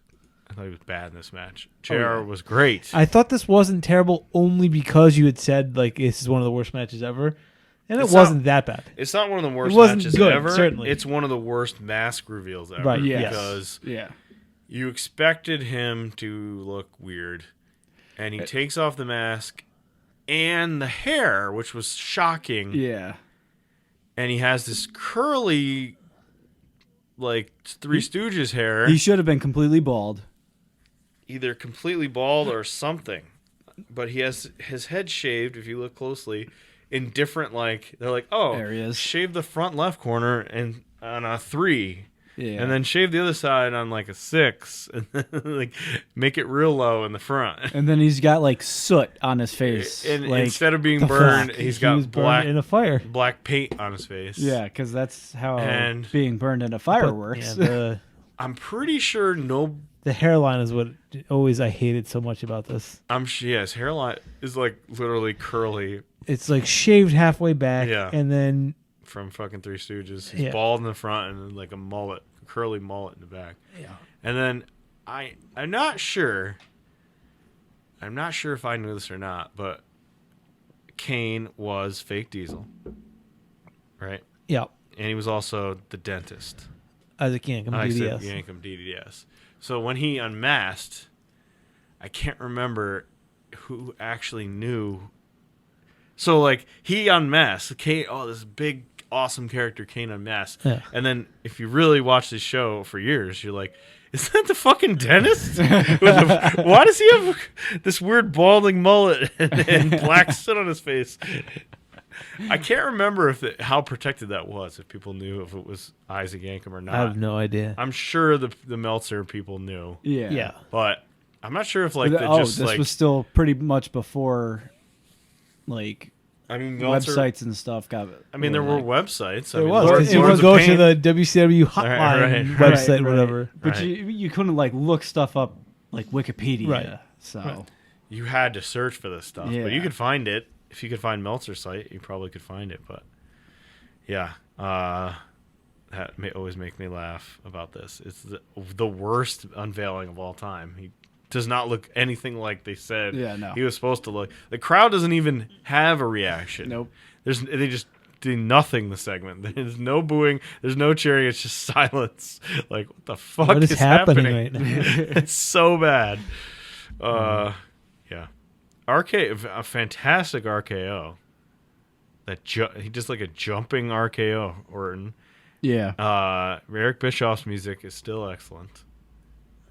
I thought he was bad in this match. JR was great. I thought this wasn't terrible only because you had said like this is one of the worst matches ever, and it wasn't that bad. It's not one of the worst wasn't matches good, ever. certainly. It's one of the worst mask reveals ever. Right, yes. Because Yeah. you expected him to look weird, and he takes off the mask and the hair, which was shocking. Yeah. And he has this curly, like, Three Stooges hair. He should have been completely bald. Either completely bald or something. But he has his head shaved, if you look closely, in different, like, they're like, oh, areas. Shave the front left corner and on a 3. Yeah. And then shave the other side on like a 6, and then like make it real low in the front. And then he's got like soot on his face. And like, instead of being the burned, fuck? he's He got was burned black in a fire. paint on his face. yeah, because that's how And- being burned in a fire works. Yeah, I'm pretty sure the hairline is what always I hated so much about this. his hairline is like literally curly It's like shaved halfway back, Yeah. and then from fucking Three Stooges. He's Yeah. bald in the front and then like a mullet, curly mullet in the back. yeah. And then I'm not sure. I'm not sure if I knew this or not, but Kane was fake Diesel, right? Yeah, And he was also the dentist. Isaac Yankem, I said DDS. Yankem DDS. So when he unmasked, I can't remember who actually knew. So like he unmasked, Kane. Oh, this big awesome character, Kane unmasked. Yeah. And then if you really watch this show for years, you're like, is that the fucking dentist? Why does he have this weird balding mullet and black soot on his face? I can't remember how protected that was. If people knew if it was Isaac Yankem or not. I have no idea. I'm sure the Meltzer people knew, Yeah. Yeah, but I'm not sure if like they this like. was still pretty much before, like, I mean, Meltzer, websites and stuff got. I mean, there were websites. I it mean, was. Lords It would of go Pain- to the WCW hotline Right. website, Right, whatever. But Right. you couldn't like look stuff up like Wikipedia. Right. So Right. You had to search for this stuff, but you Yeah. could find it. If you could find Meltzer's site, you probably could find it. But yeah, that may always make me laugh about this. It's the worst unveiling of all time. He does not look anything like they said Yeah, no. he was supposed to look. The crowd doesn't even have a reaction. Nope. They just do nothing the segment. There's no booing. There's no cheering. It's just silence. Like, what the fuck What is happening right now? It's so bad. Yeah. A fantastic RKO. He just like a jumping RKO, Orton. yeah. Eric Bischoff's music is still excellent.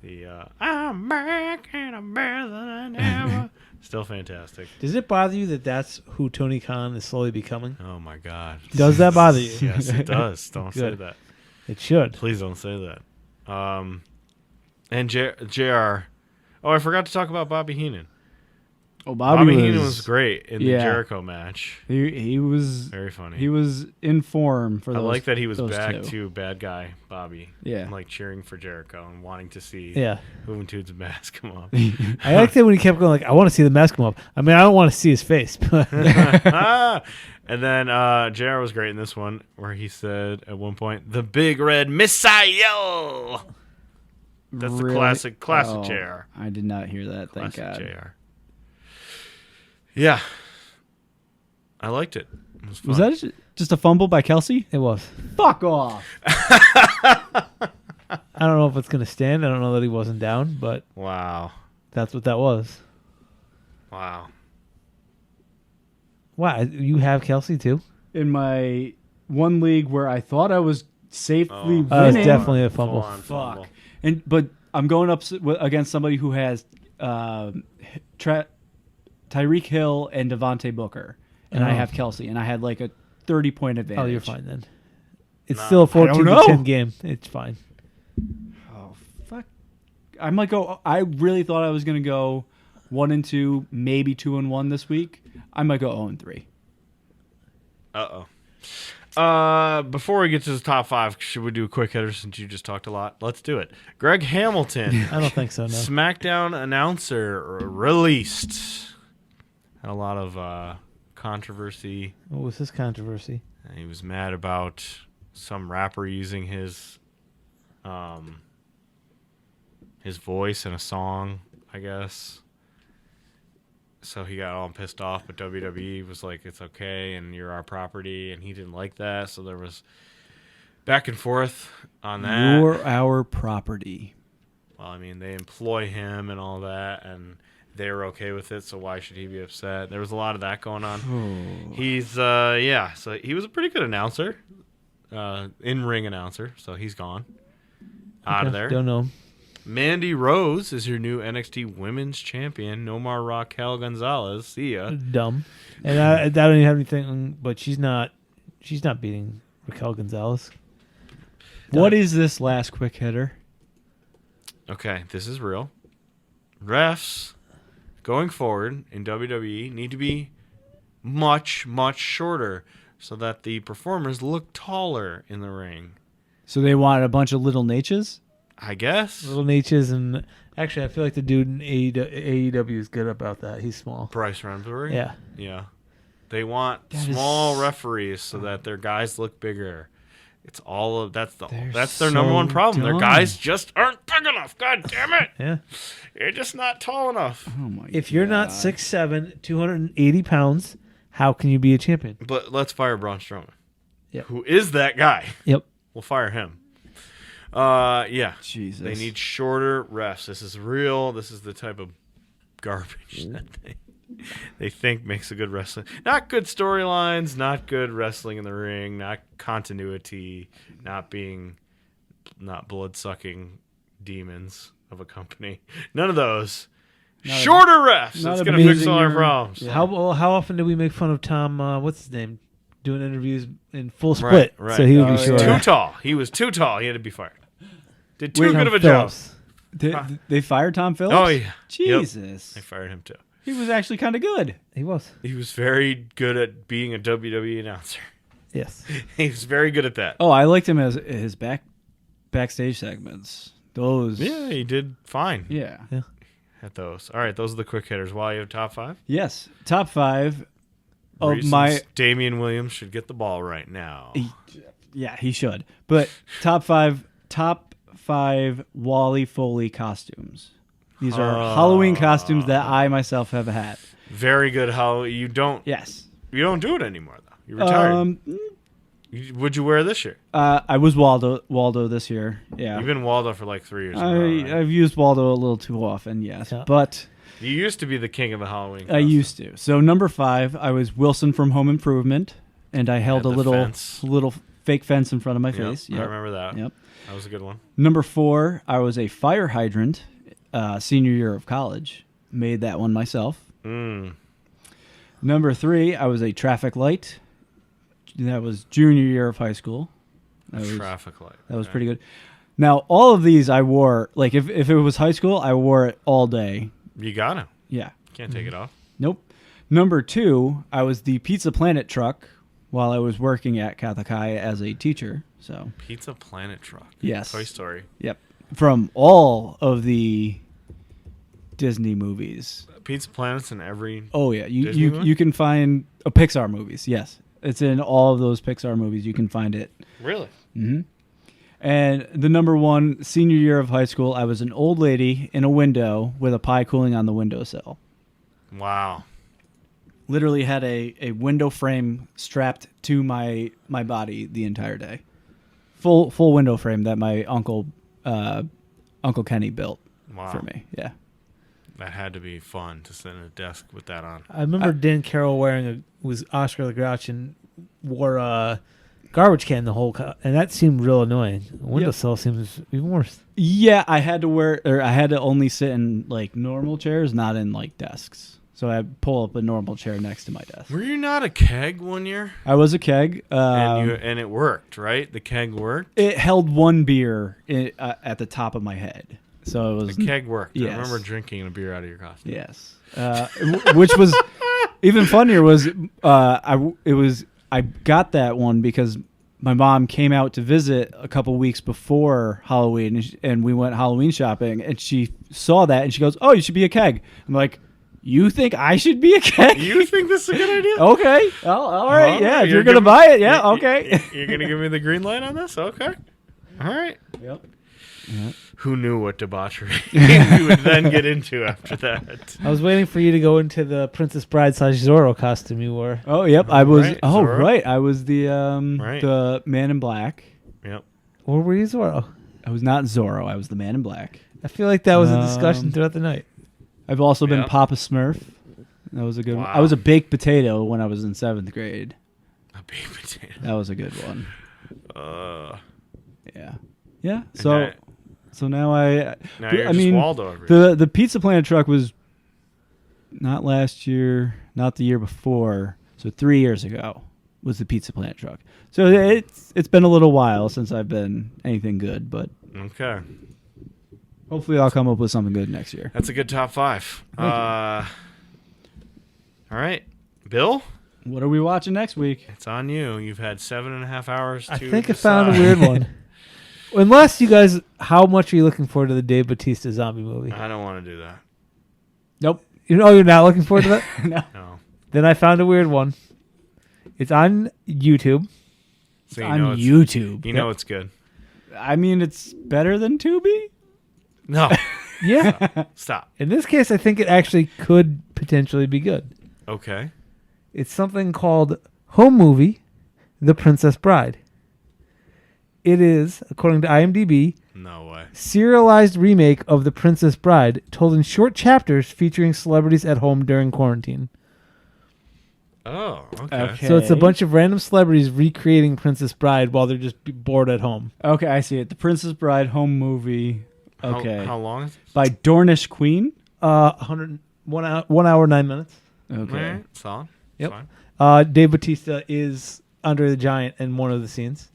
The I'm back and I'm better than ever. Still fantastic. Does it bother you that that's who Tony Khan is slowly becoming? Oh my god. Does that bother you? Yes, it does. Don't say Good. that. It should. Please don't say that. And JR. Oh, I forgot to talk about Bobby Heenan. Oh, Bobby Heenan was great in the yeah. Jericho match. He was Very funny. he was in form for I those. like that he was those back two. to bad guy Bobby. Yeah. And like cheering for Jericho and wanting to see Yeah. Juventude's mask come up. I liked it when he kept going like, I want to see the mask come up. I mean, I don't want to see his face. But And then JR was great in this one where he said at one point, the big red missile. That's Really? the classic Oh, JR. I did not hear that. Thank Classic God. JR. Yeah. I liked it. It was fun. Was that just a fumble by Kelsey? it was. Fuck off. I don't know if it's going to stand. I don't know that he wasn't down, but Wow. that's what that was. Wow. Wow, you have Kelsey too? In my one league where I thought I was safely Oh. winning. It's definitely a fumble. Full on fumble. But I'm going up against somebody who has Tyreek Hill and Devontae Booker, and I Oh. have Kelsey, and I had like a 30-point advantage. Oh, you're fine then. It's No. still a I don't 14-10 know. game. It's fine. Oh fuck! I might go. I really thought I was gonna go 1-2, maybe 2-1 this week. I might go 0-3. Before we get to the top 5, should we do a quick hitter since you just talked a lot? Let's do it. Greg Hamilton, I don't think so. No. SmackDown announcer, released. Had a lot of controversy. What was his controversy? He was mad about some rapper using his voice in a song, I guess. So he got all pissed off, but WWE was like, it's okay, and you're our property, and he didn't like that. So there was back and forth on that. You're our property. Well, I mean, they employ him and all that, and they were okay with it, so why should he be upset? There was a lot of that going on. Oh. He's, so he was a pretty good announcer, in-ring announcer, so he's gone. Out of there. Don't know. Mandy Rose is your new NXT Women's Champion. No more Raquel Gonzalez. See ya. Dumb. And I don't even have anything, but she's not beating Raquel Gonzalez. What is this last quick hitter? Okay, this is real. Refs going forward in WWE need to be much, much shorter so that the performers look taller in the ring. So they want a bunch of little Natches? I guess. Little niches, and actually, I feel like the dude in AEW is good about that. He's small. Bryce Remsbury? Yeah. Yeah. They want That small is- referees so that their guys look bigger. It's all of that's They're their number one so problem. Their dumb. guys just aren't big enough. God damn it. Yeah. You're just not tall enough. Oh my If you're not 6'7", 280 pounds, how can you be a champion? But let's fire Braun Strowman. Yep. Who is that guy? Yep. We'll fire him. Yeah. Jesus. They need shorter refs. This is real. This is the type of garbage that they think makes a good wrestling. Not good storylines, not good wrestling in the ring, not continuity, not blood-sucking demons of a company. None of those. Shorter refs. not That's going to fix abusing all our your- problems. Yeah. How often do we make fun of Tom? What's his name? Doing interviews in full split, right. so he would be Oh, short. Too tall. He was too tall. He had to be fired. Did too Wait, good Tom of a job. Phillips. They fired Tom Phillips? Oh, yeah. Jesus. They fired him, too. He was actually kind of good. He was. He was very good at being a WWE announcer. Yes. He was very good at that. Oh, I liked him as his backstage segments. Those. Yeah, he did fine Yeah. at those. All right, those are the quick hitters. Why you have top 5? Yes. Top 5 of Reasons my. Damian Williams should get the ball right now. Yeah, he should. But top five Wally Foley costumes. These are Halloween costumes that I myself have had. Very good. How you don't Yes. do it anymore though. You retired. Would you wear this year? I was Waldo this year. Yeah. You've been Waldo for like 3 years. in a row, right? I've used Waldo a little too often, yes. Yeah. But You used to be the king of the Halloween. I costume. used to. So number 5, I was Wilson from Home Improvement, and I held a the little fence. fake fence in front of my Yep, face. I remember that. Yep. That was a good one. Number 4, I was a fire hydrant, senior year of college. Made that one myself. Number 3, I was a traffic light. That was junior year of high school. Traffic light. That was Okay. pretty good. Now, all of these I wore, like if it was high school, I wore it all day. You gotta. Yeah. Can't take it off. Nope. Number 2, I was the Pizza Planet truck while I was working at Catholic High as a teacher. So, Pizza Planet truck. yes. Toy Story. Yep. From all of the Disney movies. Pizza Planet's in every. Oh, yeah. Disney You movie? you can find Pixar movies. Yes. It's in all of those Pixar movies. You can find it. Really? hmm And the number 1, senior year of high school, I was an old lady in a window with a pie cooling on the windowsill. Wow. Literally had a window frame strapped to my body the entire day. Full window frame that my Uncle Kenny built Wow. for me. Yeah. That had to be fun to sit at a desk with that on. I remember Dan Carroll was Oscar the Grouch and wore a garbage can the whole and that seemed real annoying. Windowsill seems even worse. Yeah, I had to only sit in like normal chairs, not in like desks. So I'd pull up a normal chair next to my desk. Were you not a keg one year? I was a keg. And it worked, right? The keg worked? It held one beer at the top of my head. So it was The keg worked. Yes. I remember drinking a beer out of your costume. yes, which was even funnier. Was I got that one because my mom came out to visit a couple weeks before Halloween, and we went Halloween shopping, and she saw that and she goes, "Oh, you should be a keg." I'm like, "You think I should be a keg?" You think this is a good idea? Okay. All right. Oh, Yeah. If you're you're gonna giving- buy it, yeah. Okay. You're going to give me the green light on this? Okay. All right. Yep. Who knew what debauchery you would then get into after that? I was waiting for you to go into the Princess Bride / Zorro costume you wore. Oh, yep. I was. Right, Oh, Zorro. right. I was the Right. the Man in Black. Yep. Or were you Zorro? I was not Zorro. I was the Man in Black. I feel like that was a discussion throughout the night. I've also been Yep. Papa Smurf. That was a good one. Wow. I was a baked potato when I was in 7th grade. A baked potato. That was a good one. Yeah. Yeah. now- So now I Now you're just Waldo over here. the Pizza Planet truck was not last year, not the year before. So 3 years ago was the Pizza Planet truck. So it's been a little while since I've been anything good, but Okay. hopefully I'll come up with something good next year. That's a good top 5. All right. Bill, What are we watching next week? it's on you. You've had 7.5 hours to I think I found a decide. weird one. Unless you guys, how much are you looking forward to the Dave Bautista zombie movie? I don't want to do that. Nope. You're not looking forward to that? No. No. Then I found a weird one. It's on YouTube. So On YouTube. You know it's good. I mean, it's better than Tubi. No. Yeah. Stop. In this case, I think it actually could potentially be good. Okay. It's something called Home Movie, The Princess Bride. It is, according to IMDb, No way. serialized remake of The Princess Bride, told in short chapters featuring celebrities at home during quarantine. Oh, okay. Okay. So it's a bunch of random celebrities recreating Princess Bride while they're just bored at home. Okay, I see it. The Princess Bride home movie. Okay. How long is it? By Dornish Queen. 1 hour 9 minutes. Okay. All right. Solid. Yep. Fine. Dave Bautista is Andre the Giant in one of the scenes.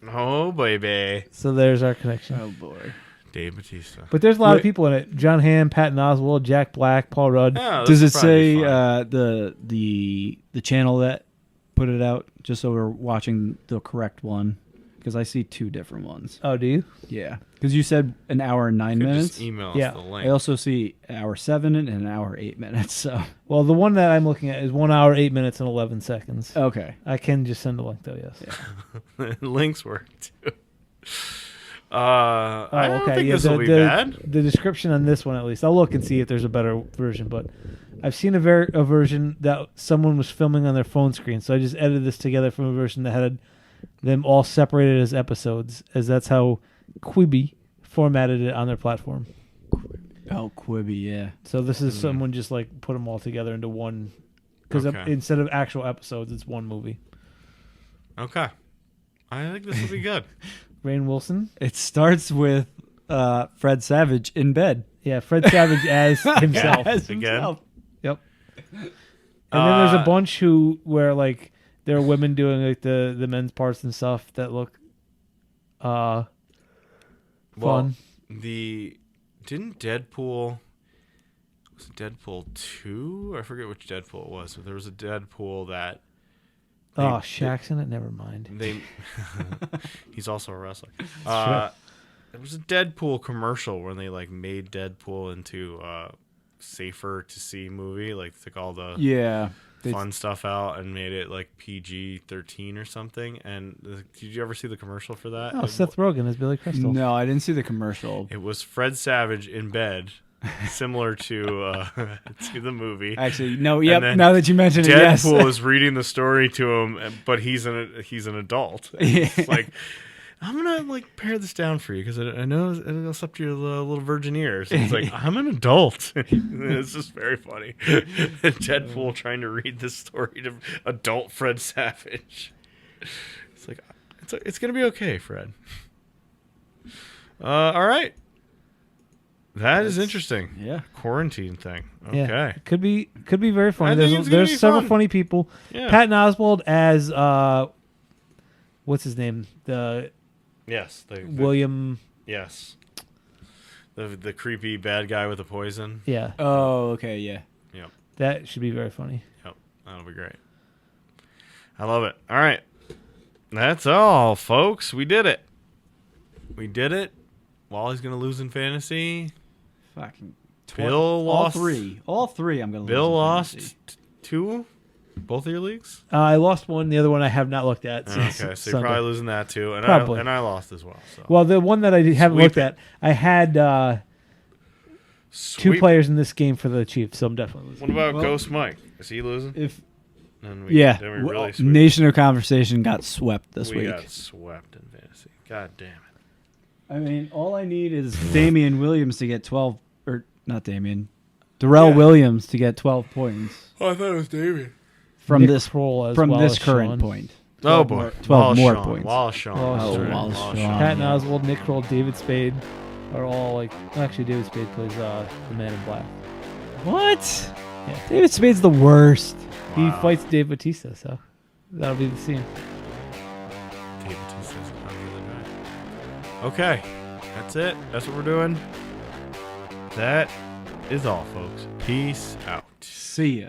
Oh, baby. So there's our connection. Oh boy. Dave Bautista. But there's a lot of Wait. people in it. John Hamm, Patton Oswalt, Jack Black, Paul Rudd. Yeah, Does this it will probably be say fun. the channel that put it out? Just so we're watching the correct one, because I see 2 different ones. Oh, do you? Yeah, because you said an hour and 9 You could minutes. just email Yeah. us the I link. also see an hour 7 and an hour 8 minutes. So Well, the one that I'm looking at is 1 hour, 8 minutes, and 11 seconds. okay. I can just send a link, though, yes. Yeah. Links work too. I don't think Yeah, this will be bad. The description on this one, at least, I'll look and see if there's a better version. But I've seen a version that someone was filming on their phone screen, so I just edited this together from a version that had them all separated as episodes, as that's how Quibi formatted it on their platform. Oh, Quibi, yeah. So this is someone just like put them all together into one, because Okay. instead of actual episodes, it's one movie. Okay. I think this will be good. Rainn Wilson, It starts with Fred Savage in bed. yeah, Fred Savage as himself. As Again? himself. Yep. And then there's a Uh, bunch where like there are women doing like the men's parts and stuff that look Well, fun. Didn't Deadpool, was it Deadpool 2? I forget which Deadpool it was, but there was a Deadpool that Oh, Shaq's in it. Never mind. they he's also a wrestler. true. There was a Deadpool commercial when they like made Deadpool into a safer to see movie, like took all the Yeah. fun stuff out and made it like PG-13 or something. And did you ever see the commercial for that? Oh, Seth Rogen as Billy Crystal. No, I didn't see the commercial. It was Fred Savage in bed, similar to to the movie. Actually, no. And Yep. then Now that you mention it, yes. Deadpool is reading the story to him, but he's an adult. And it's like, I'm gonna like pare this down for you because I know it'll slip to your little virgin ears. And it's like, I'm an adult. It's just very funny. Deadpool trying to read this story to adult Fred Savage. It's like, it's gonna be okay, Fred. All right. That is interesting. Yeah. Quarantine thing. Okay. Yeah, could be very funny. I think it's gonna There's be several fun. funny people. Yeah. Patton Oswalt as what's his name? The Yes. William. Yes. The creepy bad guy with the poison. Yeah, Oh, okay, yeah. Yep. that should be very funny. Yep. That'll be great. I love it. All right. That's all, folks. We did it. We did it. Wally's going to lose in fantasy. Fucking Bill lost. All three I'm going to lose. Bill in lost fantasy. 2. Both of your leagues? I lost one. The other one I have not looked at. Okay, Since so you're Sunday. probably losing that too. And Probably. I lost as well. So. Well, the one that I haven't Sweep looked it. at, I had two Sweep. players in this game for the Chiefs, so I'm definitely losing. What about Well, Ghost Mike? Is he losing? If Then yeah, Then we really sweep. Nation of Conversation got swept this we week. got swept in fantasy. God damn it. I mean, all I need is Damian Williams to get 12, or not Damian, Darrell Yeah. Williams to get 12 points Oh, I thought it was David. from Nick this Kroll as from well this as current Sean. point. Oh 12 boy. more- 12 more Sean. points. Wallace Shawn. Wallace That's Shawn. right. Wallace Shawn. Pat Oswald, Nick Kroll, David Spade are all like. Actually, David Spade plays the Man in Black. What? Yeah. David Spade's the worst. He Wow. fights Dave Bautista, so that'll be the scene. David Bautista's not really right. Okay. That's it. That's what we're doing. That is all, folks. Peace out. See ya.